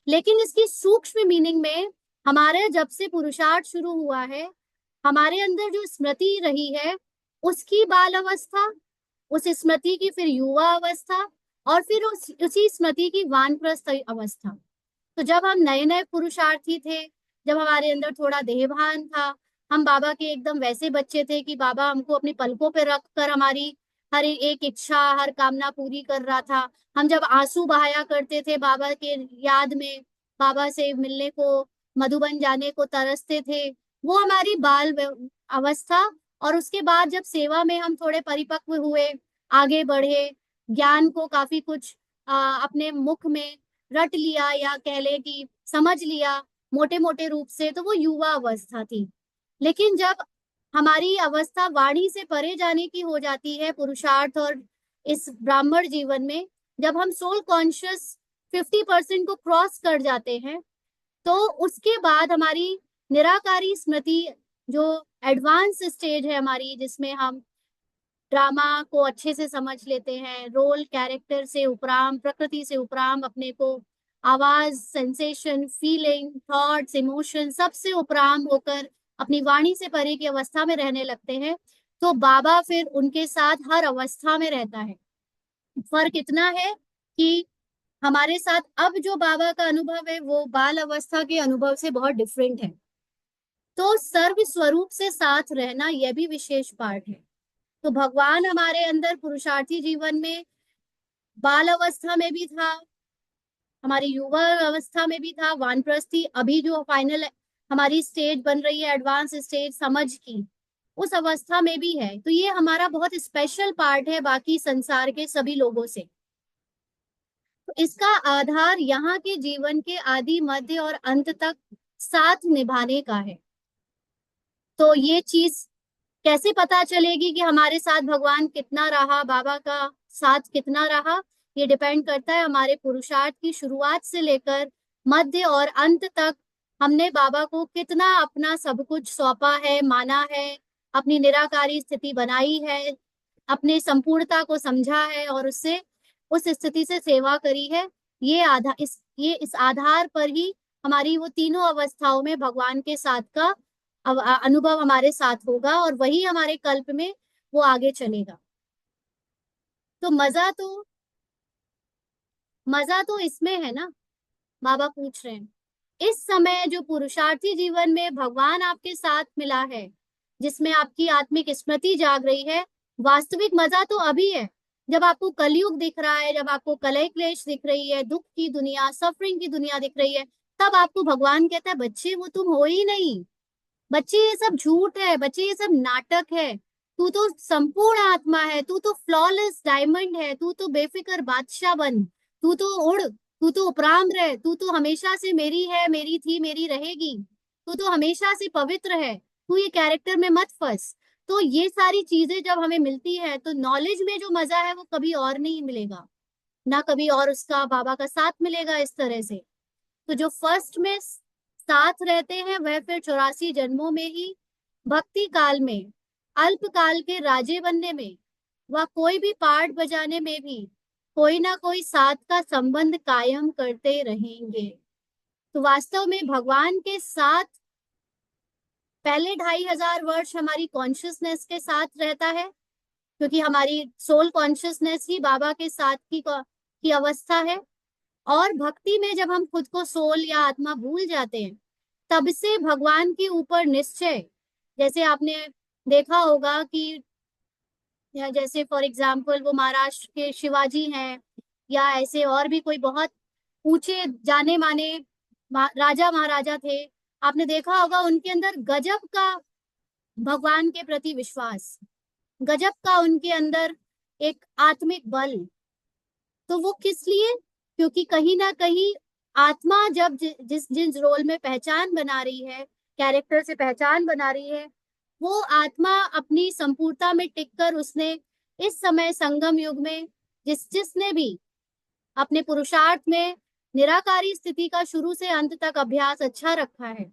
लेकिन इसकी सूक्ष्म मीनिंग में, हमारे जब से पुरुषार्थ शुरू हुआ है, हमारे अंदर जो स्मृति रही है, उसकी बाल अवस्था, उस स्मृति की फिर युवा अवस्था, और फिर उसी स्मृति की वानप्रस्थ अवस्था। तो जब हम नए नए पुरुषार्थी थे, जब हमारे अंदर थोड़ा देहभान था, हम बाबा के एकदम वैसे बच्चे थे कि बाबा हमको अपनी पलकों पे रख कर हमारी हर एक इच्छा, हर कामना पूरी कर रहा था। हम जब आंसू बहाया करते थे बाबा के याद में, बाबा से मिलने को, मधुबन जाने को तरसते थे, वो हमारी बाल अवस्था। और उसके बाद जब सेवा में हम थोड़े परिपक्व हुए, आगे बढ़े, ज्ञान को काफी कुछ अपने मुख में रट लिया, या कह ले कि समझ लिया मोटे मोटे रूप से, तो वो युवा अवस्था थी। लेकिन जब हमारी अवस्था वाणी से परे जाने की हो जाती है, पुरुषार्थ और इस ब्राह्मण जीवन में, जब हम सोल कॉन्शियस 50% को क्रॉस कर जाते हैं, तो उसके बाद हमारी निराकारी स्मृति, जो एडवांस स्टेज है हमारी, जिसमें हम ड्रामा को अच्छे से समझ लेते हैं, रोल कैरेक्टर से उपराम, प्रकृति से उपराम अपने को, आवाज, सेंसेशन, फीलिंग, थॉट्स, इमोशन सबसे उपराम होकर अपनी वाणी से परे की अवस्था में रहने लगते हैं। तो बाबा फिर उनके साथ हर अवस्था में रहता है। फर्क इतना है कि हमारे साथ अब जो बाबा का अनुभव है, वो बाल अवस्था के अनुभव से बहुत डिफरेंट है। तो सर्व स्वरूप से साथ रहना, यह भी विशेष पार्ट है। तो भगवान हमारे अंदर पुरुषार्थी जीवन में बाल अवस्था में भी था, हमारी युवा अवस्था में भी था, वानप्रस्थी, अभी जो फाइनल हमारी स्टेज बन रही है, एडवांस स्टेज समझ की, उस अवस्था में भी है। तो ये हमारा बहुत स्पेशल पार्ट है बाकी संसार के सभी लोगों से। तो इसका आधार यहाँ के जीवन के आदि, मध्य और अंत तक साथ निभाने का है। तो ये चीज कैसे पता चलेगी कि हमारे साथ भगवान कितना रहा, बाबा का साथ कितना रहा? ये डिपेंड करता है हमारे पुरुषार्थ की शुरुआत से लेकर मध्य और अंत तक हमने बाबा को कितना अपना सब कुछ सौंपा है, माना है, अपनी निराकारी स्थिति बनाई है, अपनी संपूर्णता को समझा है, और उससे उस स्थिति से सेवा करी है। ये इस आधार पर ही हमारी वो तीनों अवस्थाओं में भगवान के साथ का अनुभव हमारे साथ होगा, और वही हमारे कल्प में वो आगे चलेगा। तो मजा तो इसमें है ना। बाबा पूछ रहे हैं, इस समय जो पुरुषार्थी जीवन में भगवान आपके साथ मिला है, जिसमें आपकी आत्मिक स्मृति जाग रही है, वास्तविक मजा तो अभी है। जब आपको कलयुग दिख रहा है, जब आपको कलह क्लेश दिख रही है, दुख की दुनिया, सफरिंग की दुनिया दिख रही है, तब आपको भगवान कहता है, बच्चे वो तुम हो ही नहीं। बच्चे ये सब झूठ है, बच्चे ये सब नाटक है। तू तो संपूर्ण आत्मा है, तू तो फ्लॉलेस डायमंड है, तू तो बेफिक्र बादशाह बन, तू तो उड़, तू तो उपराम रहे, तू तो हमेशा से मेरी है, मेरी थी, मेरी रहेगी, तू तो हमेशा से पवित्र है, तू ये कैरेक्टर में मत फंस। तो ये सारी चीजें जब हमें मिलती है, तो नॉलेज में जो मजा है वो कभी और नहीं मिलेगा, ना कभी और उसका बाबा का साथ मिलेगा इस तरह से। तो जो फर्स्ट में साथ रहते हैं वह फिर 84 जन्मों में ही भक्ति काल में, अल्प काल के राजे बनने में, व कोई भी पार्ट बजाने में भी कोई ना कोई साथ का संबंध कायम करते रहेंगे। तो वास्तव में भगवान के साथ पहले 2500 वर्ष हमारी कॉन्शियसनेस के साथ रहता है, क्योंकि हमारी सोल कॉन्शियसनेस ही बाबा के साथ की अवस्था है। और भक्ति में जब हम खुद को सोल या आत्मा भूल जाते हैं, तब से भगवान के ऊपर निश्चय, जैसे आपने देखा होगा कि या जैसे फॉर एग्जाम्पल वो महाराष्ट्र के शिवाजी हैं, या ऐसे और भी कोई बहुत ऊंचे जाने माने राजा महाराजा थे, आपने देखा होगा उनके अंदर गजब का भगवान के प्रति विश्वास, गजब का उनके अंदर एक आत्मिक बल। तो वो किस लिए? क्योंकि कहीं ना कहीं आत्मा जब जिस रोल में पहचान बना रही है, कैरेक्टर से पहचान बना रही है, वो आत्मा अपनी संपूर्णता में टिककर उसने इस समय संगम युग में जिसने भी अपने पुरुषार्थ में निराकारी स्थिति का शुरू से अंत तक अभ्यास अच्छा रखा है,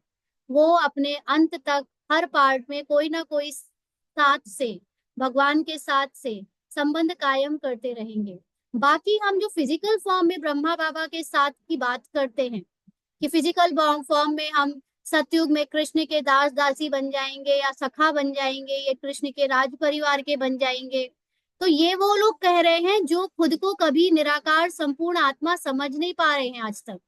वो अपने अंत तक हर पार्ट में कोई ना कोई साथ से, भगवान के साथ से संबंध कायम करते रहेंगे। बाकी हम जो फिजिकल फॉर्म में ब्रह्मा बाबा के साथ की बात करते हैं, कि फिजिकल फॉर्म में हम सतयुग में कृष्ण के दास दासी बन जाएंगे, या सखा बन जाएंगे, या कृष्ण के राज परिवार के बन जाएंगे, तो ये वो लोग कह रहे हैं जो खुद को कभी निराकार संपूर्ण आत्मा समझ नहीं पा रहे हैं आज तक।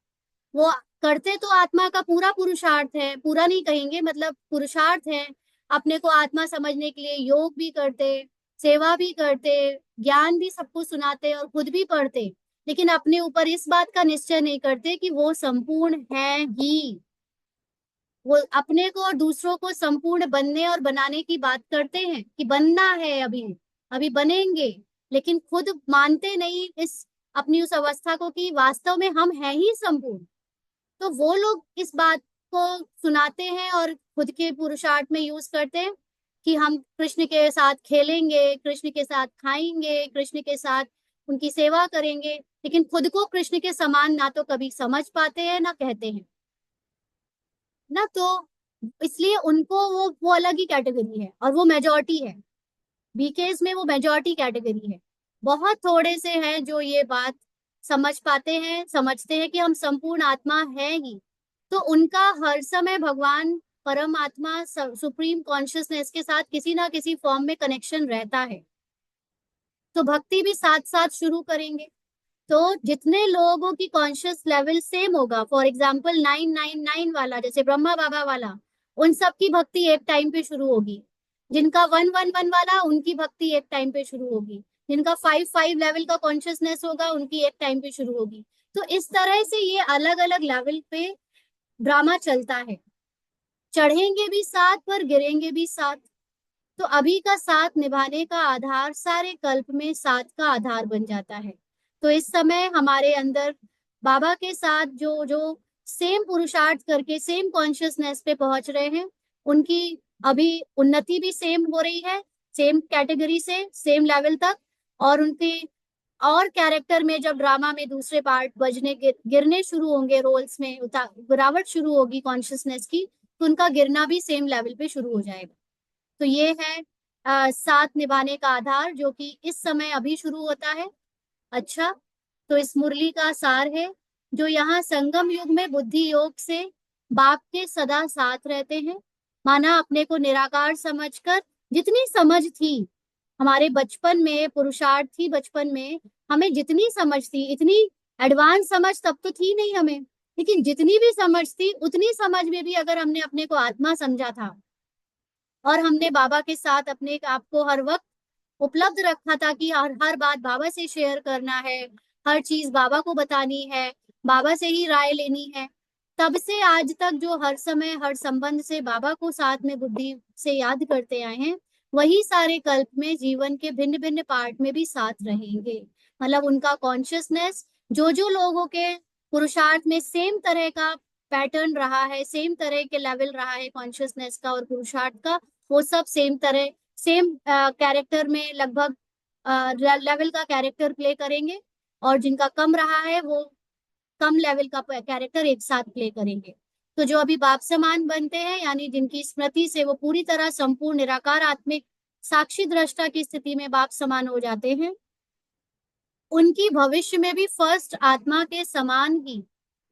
वो करते तो आत्मा का पूरा पुरुषार्थ है, पूरा नहीं कहेंगे, मतलब पुरुषार्थ है, अपने को आत्मा समझने के लिए योग भी करते, सेवा भी करते, ज्ञान भी सबको सुनाते और खुद भी पढ़ते, लेकिन अपने ऊपर इस बात का निश्चय नहीं करते कि वो संपूर्ण है ही। वो अपने को और दूसरों को संपूर्ण बनने और बनाने की बात करते हैं कि बनना है, अभी अभी बनेंगे, लेकिन खुद मानते नहीं इस अपनी उस अवस्था को कि वास्तव में हम हैं ही संपूर्ण। तो वो लोग इस बात को सुनाते हैं और खुद के पुरुषार्थ में यूज करते हैं कि हम कृष्ण के साथ खेलेंगे, कृष्ण के साथ खाएंगे, कृष्ण के साथ उनकी सेवा करेंगे, लेकिन खुद को कृष्ण के समान ना तो कभी समझ पाते हैं ना कहते हैं ना। तो इसलिए उनको वो अलग ही कैटेगरी है, और वो मेजोरिटी है। बीकेस में वो मेजोरिटी कैटेगरी है। बहुत थोड़े से हैं जो ये बात समझ पाते हैं, समझते हैं कि हम संपूर्ण आत्मा है ही। तो उनका हर समय भगवान परम आत्मा सुप्रीम कॉन्शियसनेस के साथ किसी ना किसी फॉर्म में कनेक्शन रहता है। तो भक्ति भी साथ साथ शुरू करेंगे, तो जितने लोगों की कॉन्शियस लेवल सेम होगा, फॉर एग्जाम्पल 999 वाला जैसे ब्रह्मा बाबा वाला, उन सब की भक्ति एक टाइम पे शुरू होगी। जिनका 111 वाला, उनकी भक्ति एक टाइम पे शुरू होगी। जिनका 55 लेवल का कॉन्शियसनेस होगा, उनकी एक टाइम पे शुरू होगी। तो इस तरह से ये अलग अलग लेवल पे ड्रामा चलता है। चढ़ेंगे भी साथ पर गिरेंगे भी साथ। तो अभी का साथ निभाने का आधार सारे कल्प में साथ का आधार बन जाता है। तो इस समय हमारे अंदर बाबा के साथ जो जो सेम पुरुषार्थ करके सेम कॉन्शियसनेस पे पहुंच रहे हैं, उनकी अभी उन्नति भी सेम हो रही है, सेम कैटेगरी से सेम लेवल तक। और उनके और कैरेक्टर में जब ड्रामा में दूसरे पार्ट बजने गिरने शुरू होंगे, रोल्स में गिरावट शुरू होगी कॉन्शियसनेस की, तो उनका गिरना भी सेम लेवल पे शुरू हो जाएगा। तो ये है साथ निभाने का आधार, जो कि इस समय अभी शुरू होता है। अच्छा, तो इस मुरली का सार है, जो यहाँ संगम युग में बुद्धि योग से बाप के सदा साथ रहते हैं। माना अपने को निराकार समझकर, जितनी समझ थी हमारे बचपन में, पुरुषार्थ थी बचपन में, हमें जितनी समझ थी, इतनी एडवांस समझ तब तो थी नहीं हमें, लेकिन जितनी भी समझ थी उतनी समझ में भी अगर हमने अपने को आत्मा समझा था, और हमने बाबा के साथ अपने आप को हर वक्त उपलब्ध रखा था कि हर बात बाबा से शेयर करना है, हर चीज बाबा को बतानी है, बाबा से ही राय लेनी है, तब से आज तक जो हर समय हर संबंध से बाबा को साथ में बुद्धि से याद करते आए हैं, वही सारे कल्प में जीवन के भिन्न भिन्न पार्ट में भी साथ रहेंगे। मतलब उनका कॉन्शियसनेस जो जो लोगों के पुरुषार्थ में सेम तरह का पैटर्न रहा है, सेम तरह के लेवल रहा है कॉन्शियसनेस का और पुरुषार्थ का, वो सब सेम तरह, सेम कैरेक्टर में लगभग लेवल का कैरेक्टर प्ले करेंगे, और जिनका कम रहा है वो कम लेवल का कैरेक्टर एक साथ प्ले करेंगे। तो जो अभी बाप समान बनते हैं, यानी जिनकी स्मृति से वो पूरी तरह संपूर्ण निराकार आत्मिक साक्षी दृष्टा की स्थिति में बाप समान हो जाते हैं, उनकी भविष्य में भी फर्स्ट आत्मा के समान ही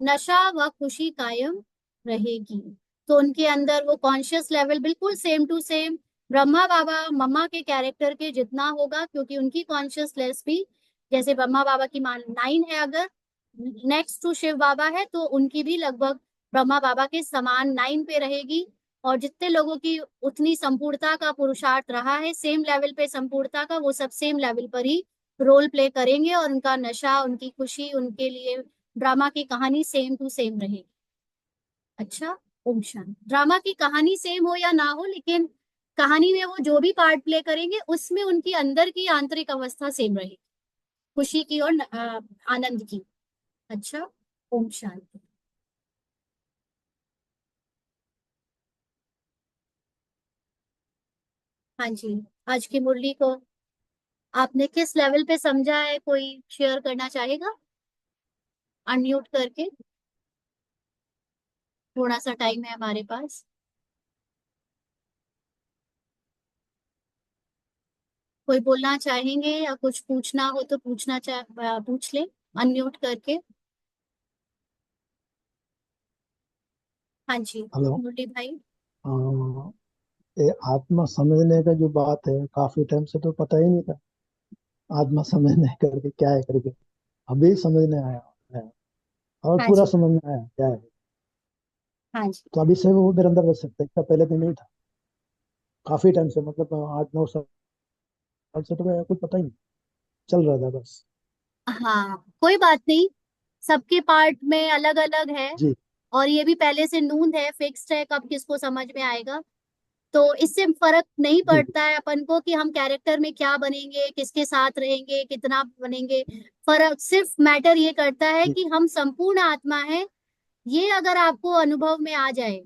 नशा व खुशी कायम रहेगी। तो उनके अंदर वो कॉन्शियस लेवल बिल्कुल सेम टू सेम ब्रह्मा बाबा मम्मा के कैरेक्टर के जितना होगा, क्योंकि उनकी कॉन्शियसनेस भी जैसे ब्रह्मा बाबा की मान 9 है, अगर नेक्स्ट टू शिव बाबा है, तो उनकी भी लगभग ब्रह्मा बाबा के समान 9 पे रहेगी। और जितने लोगों की उतनी संपूर्णता का पुरुषार्थ रहा है, सेम लेवल पे संपूर्णता का, वो सब सेम लेवल पर ही रोल प्ले करेंगे, और उनका नशा, उनकी खुशी, उनके लिए ड्रामा की कहानी सेम टू सेम रहेगी। अच्छा, ओम शांति। ड्रामा की कहानी सेम हो या ना हो, लेकिन कहानी में वो जो भी पार्ट प्ले करेंगे उसमें उनकी अंदर की आंतरिक अवस्था सेम रहेगी, खुशी की और आनंद की। अच्छा, ओम शांति। हाँ जी, आज की मुरली को आपने किस लेवल पे समझा है, कोई शेयर करना चाहेगा अनम्यूट करके? थोड़ा सा टाइम है हमारे पास। कोई बोलना चाहेंगे या कुछ पूछना हो तो पूछ ले अनम्यूट करके। हाँ जी, हेलो। मुरली भाई। अ, ये आत्मा समझने का जो बात है, काफी टाइम से तो पता ही नहीं था आत्मा समझने करके क्या है करके। अभी समझने आया है और हाँ पूरा जी। समझ में आया क्या है। हाँ जी। तो अभी से वो मेरे अंदर रह सकता है, इसका पहले तो नहीं था। काफी टाइम से, मतलब 8-9 साल से तो मैं कुछ पता ही नहीं, चल रहा था बस। हाँ, कोई बात नहीं, सबके पार्ट में अलग अलग है, जी। और ये भी पहले से नूंद है, फिक्स्ड है, कब किसको समझ में आएगा। तो इससे फर्क नहीं जी। जी। पड़ता है अपन को कि हम कैरेक्टर में क्या बनेंगे, किसके साथ रहेंगे, कितना बनेंगे। फर्क सिर्फ मैटर ये करता है जी। कि हम संपूर्ण आत्मा है, ये अगर आपको अनुभव में आ जाए,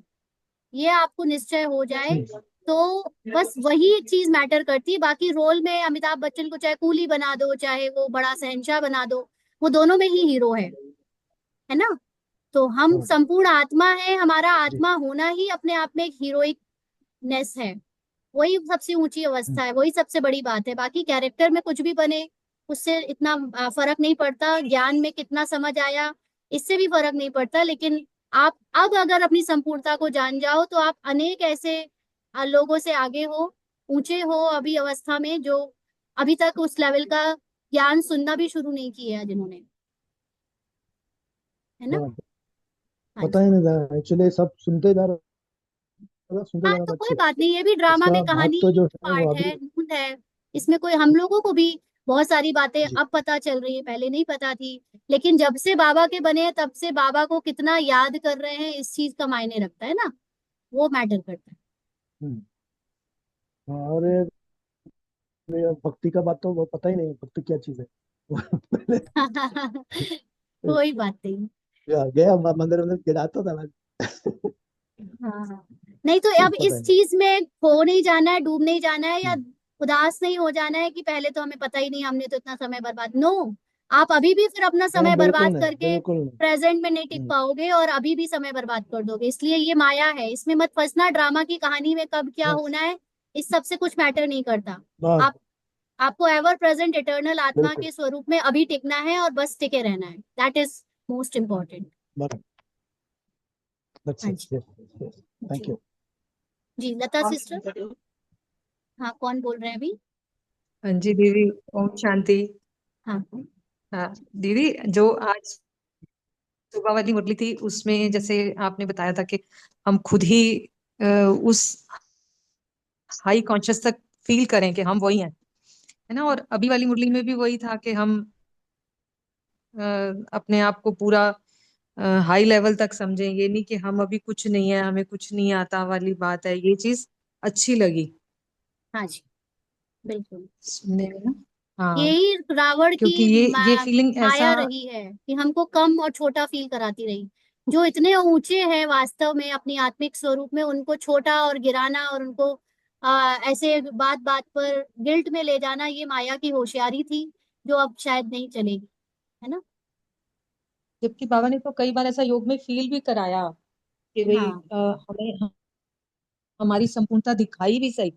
ये आपको निश्चय हो जाए, हम्म। तो बस वही एक चीज मैटर करती है। बाकी रोल में अमिताभ बच्चन को चाहे कूली बना दो, चाहे वो बड़ा शहंशाह बना दो, वो दोनों में ही हीरो है ना। तो हम हाँ। संपूर्ण आत्मा है, हमारा जी। आत्मा होना ही अपने आप में एक हीरोइकनेस है, वही सबसे ऊंची हम्म। अवस्था है, वही सबसे बड़ी बात है। बाकी कैरेक्टर में कुछ भी बने, उससे इतना फर्क नहीं पड़ता। ज्ञान में कितना समझ आया, इससे भी फर्क नहीं पड़ता। लेकिन आप अब अगर अपनी संपूर्णता को जान जाओ, तो आप अनेक ऐसे लोगों से आगे हो, ऊंचे हो अभी अवस्था में, जो अभी तक उस लेवल का ज्ञान सुनना भी शुरू नहीं किया है जिन्होंने, है ना। हाँ, हाँ पता जी। ही नहीं था एक्चुअली, सब सुनते हाँ, जा रहा तो था कोई अच्छे से। बात नहीं, ये भी ड्रामा में इसका कहानी महत्व जो है वो पार्ट अभी। है, नूत है। इसमें कोई, हम लोगों को भी बहुत सारी बातें जी। अब पता चल रही है, पहले नहीं पता थी। लेकिन जब से बाबा के बने हैं, तब से बाबा को कितना याद कर रहे हैं, इस चीज का मायने रखता है ना, वो मैटर करता हम्म। हाँ, और ये भक्ति का बात तो वो पता ही नहीं, भक्ति क्या चीज है। पहले है। कोई बात नहीं। गया मंदिर मंदिर गिराता था मैं। हाँ हाँ, नहीं तो अब पता इस नहीं। चीज में खो नहीं जाना है, डूब नहीं जाना है, या हम्म। उदास नहीं हो जाना है कि पहले तो हमें पता ही नहीं, हमने तो इतना समय बर्बाद। नो, आप अभी भी फिर अपना नहीं, समय बिल्कुल बर्बाद नहीं, करके बिल्कुल नहीं। प्रेजेंट में नहीं टिक हम्म। पाओगे, और अभी भी समय बर्बाद कर दोगे। इसलिए ये माया है, इसमें मत फंसना। ड्रामा की कहानी में कब क्या बस। होना है, इस सब से कुछ मैटर नहीं करता। बस। आप आपको एवर प्रेजेंट इटर्नल आत्मा बिल्कुल। के स्वरूप में अभी टिकना है और बस टिके रहना है। That is most important. बराबर। दैट्स हाँ इट। जी। Yes yes. थैंक जी। यू। जी लता सिस्टर। हाँ, कौन बोल रहे हैं अभी? हाँ जी दीदी, ओम शांति। हाँ हाँ। हाँ दीदी, जो आज सुबह वाली मुरली थी उसमें जैसे आपने बताया था कि हम खुद ही उस हाई कॉन्शियस तक फील करें कि हम वही हैं, है ना। और अभी वाली मुरली में भी वही था कि हम अपने आप को पूरा हाई लेवल तक समझें, ये नहीं कि हम अभी कुछ नहीं है, हमें कुछ नहीं आता वाली बात है। ये चीज अच्छी लगी हाँ जी, बिल्कुल। सुनने में ना। हाँ, यही रावण क्योंकि की ये फीलिंग माया ऐसा। रही है कि हमको कम और छोटा फील कराती रही। जो इतने ऊंचे हैं वास्तव में अपनी आत्मिक स्वरूप में, उनको छोटा और गिराना और उनको ऐसे बात बात पर गिल्ट में ले जाना, ये माया की होशियारी थी जो अब शायद नहीं चलेगी, है ना। जबकि बाबा ने तो कई बार ऐसा योग में फील भी कराया कि भाई हाँ हमें हमारी संपूर्णता दिखाई भी सही,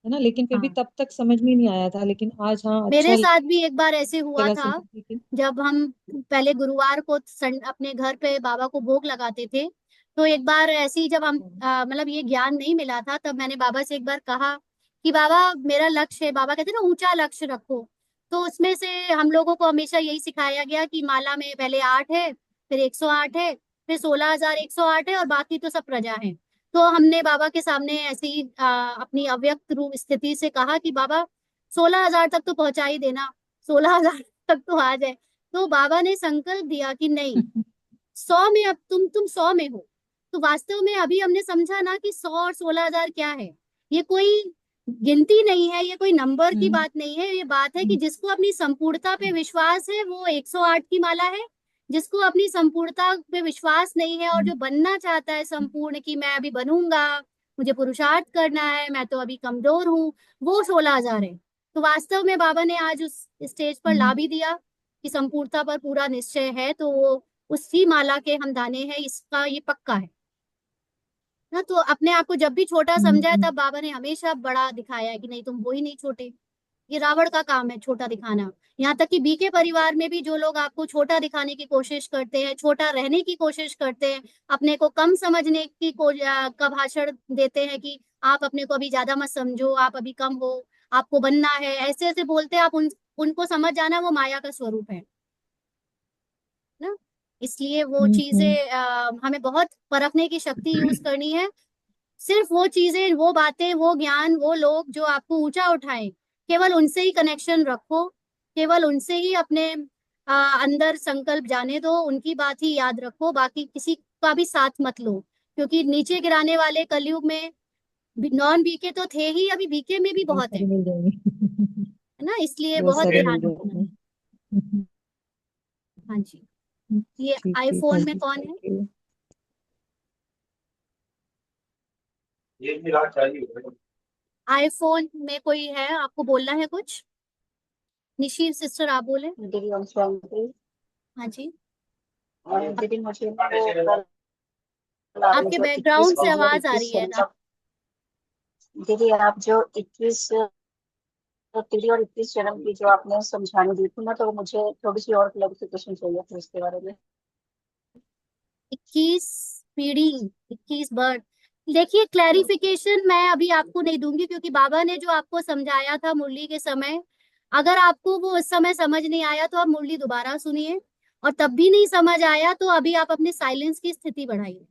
है ना, लेकिन फिर भी हाँ। तब तक समझ में नहीं आया था। लेकिन आज हाँ, मेरे अच्छा साथ भी एक बार ऐसे हुआ लगा था। सुन के कि जब हम पहले गुरुवार को अपने घर पे बाबा को भोग लगाते थे, तो एक बार ऐसे ही जब हम मतलब ये ज्ञान नहीं मिला था, तब मैंने बाबा से एक बार कहा कि बाबा मेरा लक्ष्य है। बाबा कहते हैं ना ऊंचा लक्ष्य रखो। तो उसमें से हम लोगों को हमेशा यही सिखाया गया कि माला में पहले 8 है, फिर 108 है, फिर 16,108 है और बाकी तो सब प्रजा है। तो हमने बाबा के सामने ऐसे ही अपनी अव्यक्त रूप स्थिति से कहा कि बाबा 16,000 तक तो पहुंचा ही देना, 16,000 तक तो आ जाए। तो बाबा ने संकल्प दिया कि नहीं, 100 में अब तुम 100 में हो। तो वास्तव में अभी हमने समझा ना कि 100 और 16,000 क्या है। ये कोई गिनती नहीं है, ये कोई नंबर की हम्म, बात नहीं है। ये बात है कि जिसको अपनी संपूर्णता पे विश्वास है वो 108 की माला है। जिसको अपनी संपूर्णता पे विश्वास नहीं है और जो बनना चाहता है संपूर्ण, की मैं अभी बनूंगा, मुझे पुरुषार्थ करना है, मैं तो अभी कमजोर हूँ, वो 16,000 है। तो वास्तव में बाबा ने आज उस स्टेज पर ला हम्म, भी दिया कि संपूर्णता पर पूरा निश्चय है, तो वो उसी माला के हम दाने हैं, इसका ये पक्का है ना। तो अपने आप को जब भी छोटा समझा है, हम्म, तब बाबा ने हमेशा बड़ा दिखाया है कि नहीं, तुम वो ही नहीं छोटे। ये रावण का काम है छोटा दिखाना। यहाँ तक कि बीके परिवार में भी जो लोग आपको छोटा दिखाने की कोशिश करते हैं, छोटा रहने की कोशिश करते हैं, अपने को कम समझने का भाषण देते हैं कि आप अपने को अभी ज्यादा मत समझो, आप अभी कम हो, आपको बनना है, ऐसे ऐसे बोलते हैं, आप उनको समझ जाना वो माया का स्वरूप है ना। इसलिए वो हम्म, चीजें हमें बहुत परखने की शक्ति यूज करनी है। सिर्फ वो चीजें, वो बातें, वो ज्ञान, वो लोग जो आपको ऊंचा उठाएं, केवल उनसे ही कनेक्शन रखो। केवल उनसे ही अपने अंदर संकल्प जाने दो, उनकी बात ही याद रखो, बाकी किसी का भी साथ मत लो। क्योंकि नीचे गिराने वाले कलयुग में नॉन बीके तो थे ही, अभी बीके में भी बहुत बहुत सारे है मिल जाएंगे। है ना। इसलिए बहुत बहुत सारे ध्यान मिल रखना है। जाएंगे। हम्म, हाँ जी। ये ठीक ठीक, हाँ आईफोन में जी, कौन है? Thank you. आईफोन में कोई है, आपको बोलना है कुछ? निशीर सिस्टर आप बोले। दीदी ओम शांति। हाँ जी। दीदी मुझे वो कल आपने आपके जो बैकग्राउंड 21 से पीढ़ी और आवाज आ 21 रही है ना। जन्म, दीदी आप जो 21 पीढ़ी और 21 जन्म की जो आपने समझाने दी थी ना, तो मुझे थोड़ी सी और क्लैरिफिकेशन चाहिए थी इसके बारे में। 21 पीढ़ी, 21 बर्थ। देखिए, क्लैरिफिकेशन मैं अभी आपको नहीं दूंगी, क्योंकि बाबा ने जो आपको समझाया था मुरली के समय, अगर आपको वो उस समय समझ नहीं आया तो आप मुरली दोबारा सुनिए। और तब भी नहीं समझ आया तो अभी आप अपने साइलेंस की स्थिति बढ़ाइए।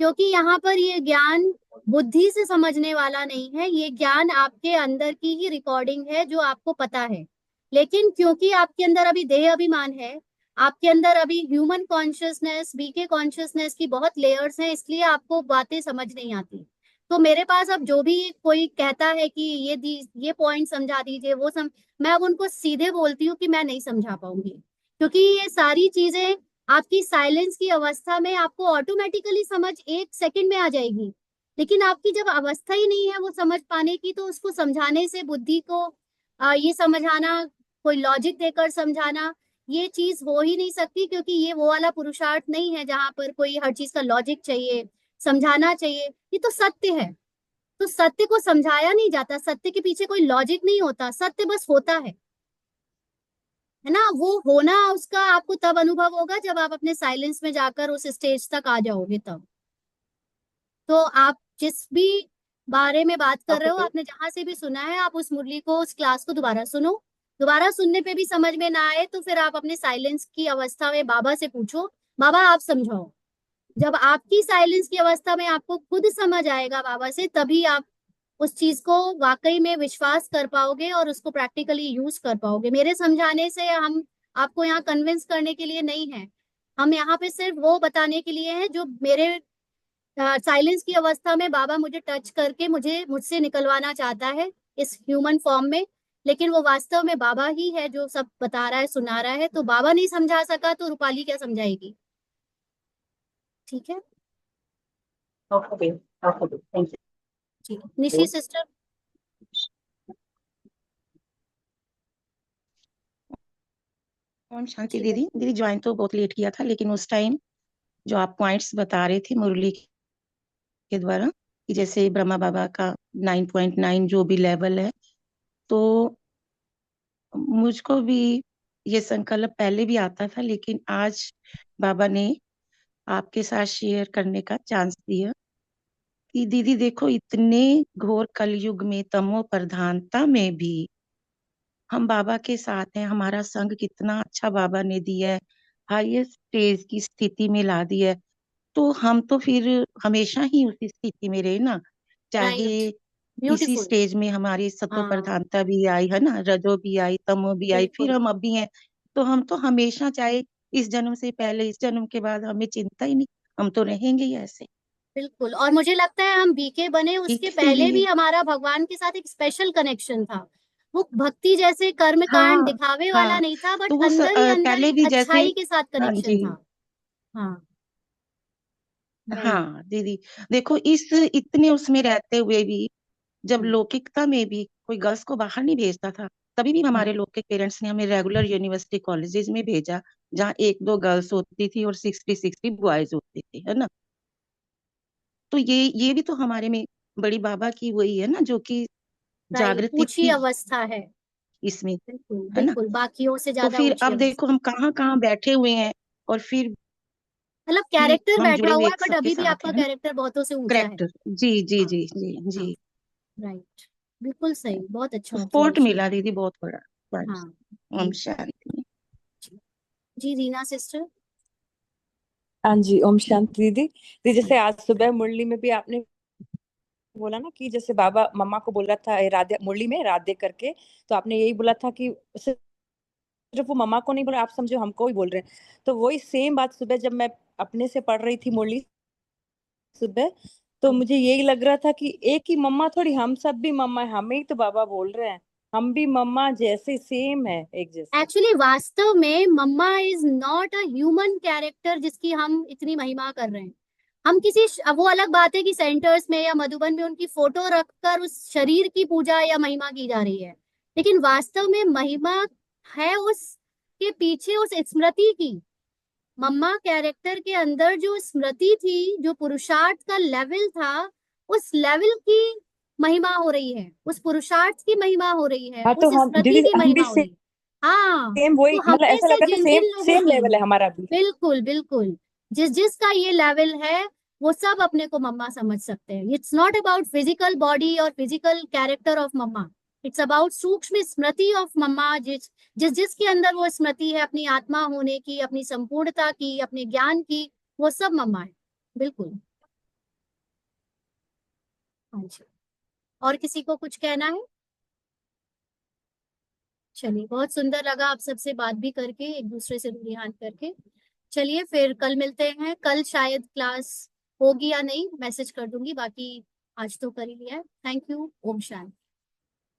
क्योंकि यहाँ पर ये ज्ञान बुद्धि से समझने वाला नहीं है, ये ज्ञान आपके अंदर की ही रिकॉर्डिंग है जो आपको पता है। लेकिन क्योंकि आपके अंदर अभी देह अभिमान है, आपके अंदर अभी ह्यूमन कॉन्शियसनेस, बीके कॉन्शियसनेस की बहुत लेयर्स हैं, इसलिए आपको बातें समझ नहीं आती। तो मेरे पास अब जो भी कोई कहता है कि ये पॉइंट समझा दीजिए, मैं अब उनको सीधे बोलती हूँ कि मैं नहीं समझा पाऊंगी। क्योंकि ये सारी चीजें आपकी साइलेंस की अवस्था में आपको ऑटोमेटिकली समझ 1 सेकंड में आ जाएगी। लेकिन आपकी जब अवस्था ही नहीं है वो समझ पाने की, तो उसको समझाने से बुद्धि को ये समझाना, कोई लॉजिक देकर समझाना, ये चीज हो ही नहीं सकती। क्योंकि ये वो वाला पुरुषार्थ नहीं है जहां पर कोई हर चीज का लॉजिक चाहिए, समझाना चाहिए। ये तो सत्य है। तो सत्य को समझाया नहीं जाता, सत्य के पीछे कोई लॉजिक नहीं होता, सत्य बस होता है ना। वो होना उसका आपको तब अनुभव होगा जब आप अपने साइलेंस में जाकर उस स्टेज तक आ जाओगे तब। तो आप जिस भी बारे में बात कर रहे हो, ओके। आपने जहां से भी सुना है, आप उस मुरली को, उस क्लास को दोबारा सुनो। दोबारा सुनने पे भी समझ में ना आए तो फिर आप अपने साइलेंस की अवस्था में बाबा से पूछो, बाबा आप समझाओ। जब आपकी साइलेंस की अवस्था में आपको खुद समझ आएगा बाबा से, तभी आप उस चीज को वाकई में विश्वास कर पाओगे और उसको प्रैक्टिकली यूज कर पाओगे। मेरे समझाने से हम आपको यहाँ कन्विंस करने के लिए नहीं है, हम यहाँ पे सिर्फ वो बताने के लिए है जो मेरे साइलेंस की अवस्था में बाबा मुझे टच करके मुझसे निकलवाना चाहता है इस ह्यूमन फॉर्म में। लेकिन वो वास्तव में बाबा ही है जो सब बता रहा है, सुना रहा है। तो बाबा नहीं समझा सका तो रूपाली क्या समझाएगी? ठीक है ओके ओके, थैंक जी। निशी यू। सिस्टर। ओम शांति जी दीदी। दीदी ज्वाइन तो बहुत लेट किया था, लेकिन उस टाइम जो आप पॉइंट्स बता रहे थे मुरली के द्वारा कि जैसे ब्रह्मा बाबा का 9.9 जो भी लेवल है, तो मुझको भी ये संकल्प पहले भी आता था, लेकिन आज बाबा ने आपके साथ शेयर करने का चांस दिया कि दीदी देखो, इतने घोर कलयुग में तमो प्रधानता में भी हम बाबा के साथ हैं। हमारा संग कितना अच्छा बाबा ने दिया है, हाईएस्ट स्टेज की स्थिति में ला दिया है। तो हम तो फिर हमेशा ही उसी स्थिति में रहे ना, चाहे राइट, इसी ब्यूटीफुल। स्टेज में हमारी सत्व हाँ प्रधानता भी आई है ना, रजो भी आई, तमो भी आई, फिर बिल्कुल हम अब भी हैं। तो हम तो हमेशा, चाहे इस जन्म से पहले, इस जन्म के बाद, हमें चिंता ही नहीं, हम तो रहेंगे ही ऐसे। बिल्कुल। और मुझे लगता है हम बीके बने उसके पहले इसीलिए भी हमारा भगवान के साथ एक स्पेशल कनेक्शन था। वो भक्ति जैसे कर्म कांड हाँ दिखावे वाला हाँ, नहीं था, बट तो वो अंदर ही अंदर पहले एक भी जैसे, अच्छाई के साथ हाँ कनेक्शन जी, था। हाँ राइट। हाँ दीदी, देखो इस इतने उसमें रहते हुए भी, जब लौकिकता में भी कोई गर्ल्स को बाहर नहीं भेजता था, तभी भी हाँ हमारे लौकिक पेरेंट्स ने हमें रेगुलर यूनिवर्सिटी कॉलेजेस में भेजा, जहाँ एक दो गर्ल्स होती थी और 60-60 बॉयज होते थे, है ना। तो ये भी तो हमारे में बड़ी बाबा की वही है ना, जो कि राइट, जागृति ऊंची थी अवस्था है। इसमें, बिल्कुल है ना। बिल्कुल, बाकियों से तो ज्यादा फिर ऊंची अब देखो अवस्था। हम कहाँ कहाँ बैठे हुए हैं, और फिर मतलब भी कैरेक्टर हम बैठा जुड़े हुआ हुए है, एक बट सबके अभी भी साथ आपका है ना। कैरेक्टर बहुतों से ऊंचा है। करेक्ट, जी जी हाँ जी जी हाँ जी। राइट, बिल्कुल सही, बहुत अच्छा सपोर्ट ऑब्जर्वेशन। मिला दीदी बहुत बड़ा, बस। हाँ ओम जी शांति। जी। जी रीना सिस्टर। हाँ जी, ओम शांति दीदी। जैसे आज सुबह मुरली में भी आपने बोला ना कि जैसे बाबा मम्मा को बोला था, राधे मुरली में राधे करके, तो आपने यही बोला था कि सिर्फ वो मम्मा को नहीं बोला, आप समझो हमको ही बोल रहे हैं। तो वही सेम बात सुबह जब मैं अपने से पढ़ रही थी मुरली सुबह, तो मुझे यही लग रहा था कि एक ही मम्मा थोड़ी, हम सब भी मम्मा है, हमें ही तो बाबा बोल रहे हैं, हम भी मम्मा जैसे सेम है, एक जैसे। एक्चुअली वास्तव में mamma is not a human character जिसकी हम इतनी महिमा कर रहे हैं। हम किसी अब वो अलग बात है कि सेंटर्स में या मधुबन में उनकी फोटो रखकर उस शरीर की पूजा या महिमा की जा रही है, लेकिन वास्तव में महिमा है उसके पीछे उस स्मृति की। मम्मा कैरेक्टर के अंदर जो स्मृति थी, जो पुरुषार्थ का लेवल था, उस लेवल की महिमा हो रही है, उस पुरुषार्थ की महिमा हो रही है, हाँ, तो उस हम स्मृति दीदी की हम भी महिमा हो रही है। हाँ, सेम वही, तो हम मतलब में ऐसा से लग रहा था जिन सेम जिन लोगों सेम की, लेवल है हमारा भी। बिल्कुल बिल्कुल, जिसका ये लेवल है वो सब अपने को मम्मा समझ सकते हैं। It's not about physical body और physical character of mamma, it's about सूक्ष्म स्मृति ऑफ मम्मा। जिसके अंदर वो स्मृति है अपनी आत्मा होने की, अपनी संपूर्णता की, अपने ज्ञान की, वो सब मम्मा है। बिल्कुल। हाँ जी। और किसी को कुछ कहना है? चलिए, बहुत सुंदर लगा आप सबसे बात भी करके, एक दूसरे से दूरियां करके। चलिए फिर कल मिलते हैं। कल शायद क्लास होगी या नहीं मैसेज कर दूंगी, बाकी आज तो कर ही लिया है। Thank you. ओम शांति।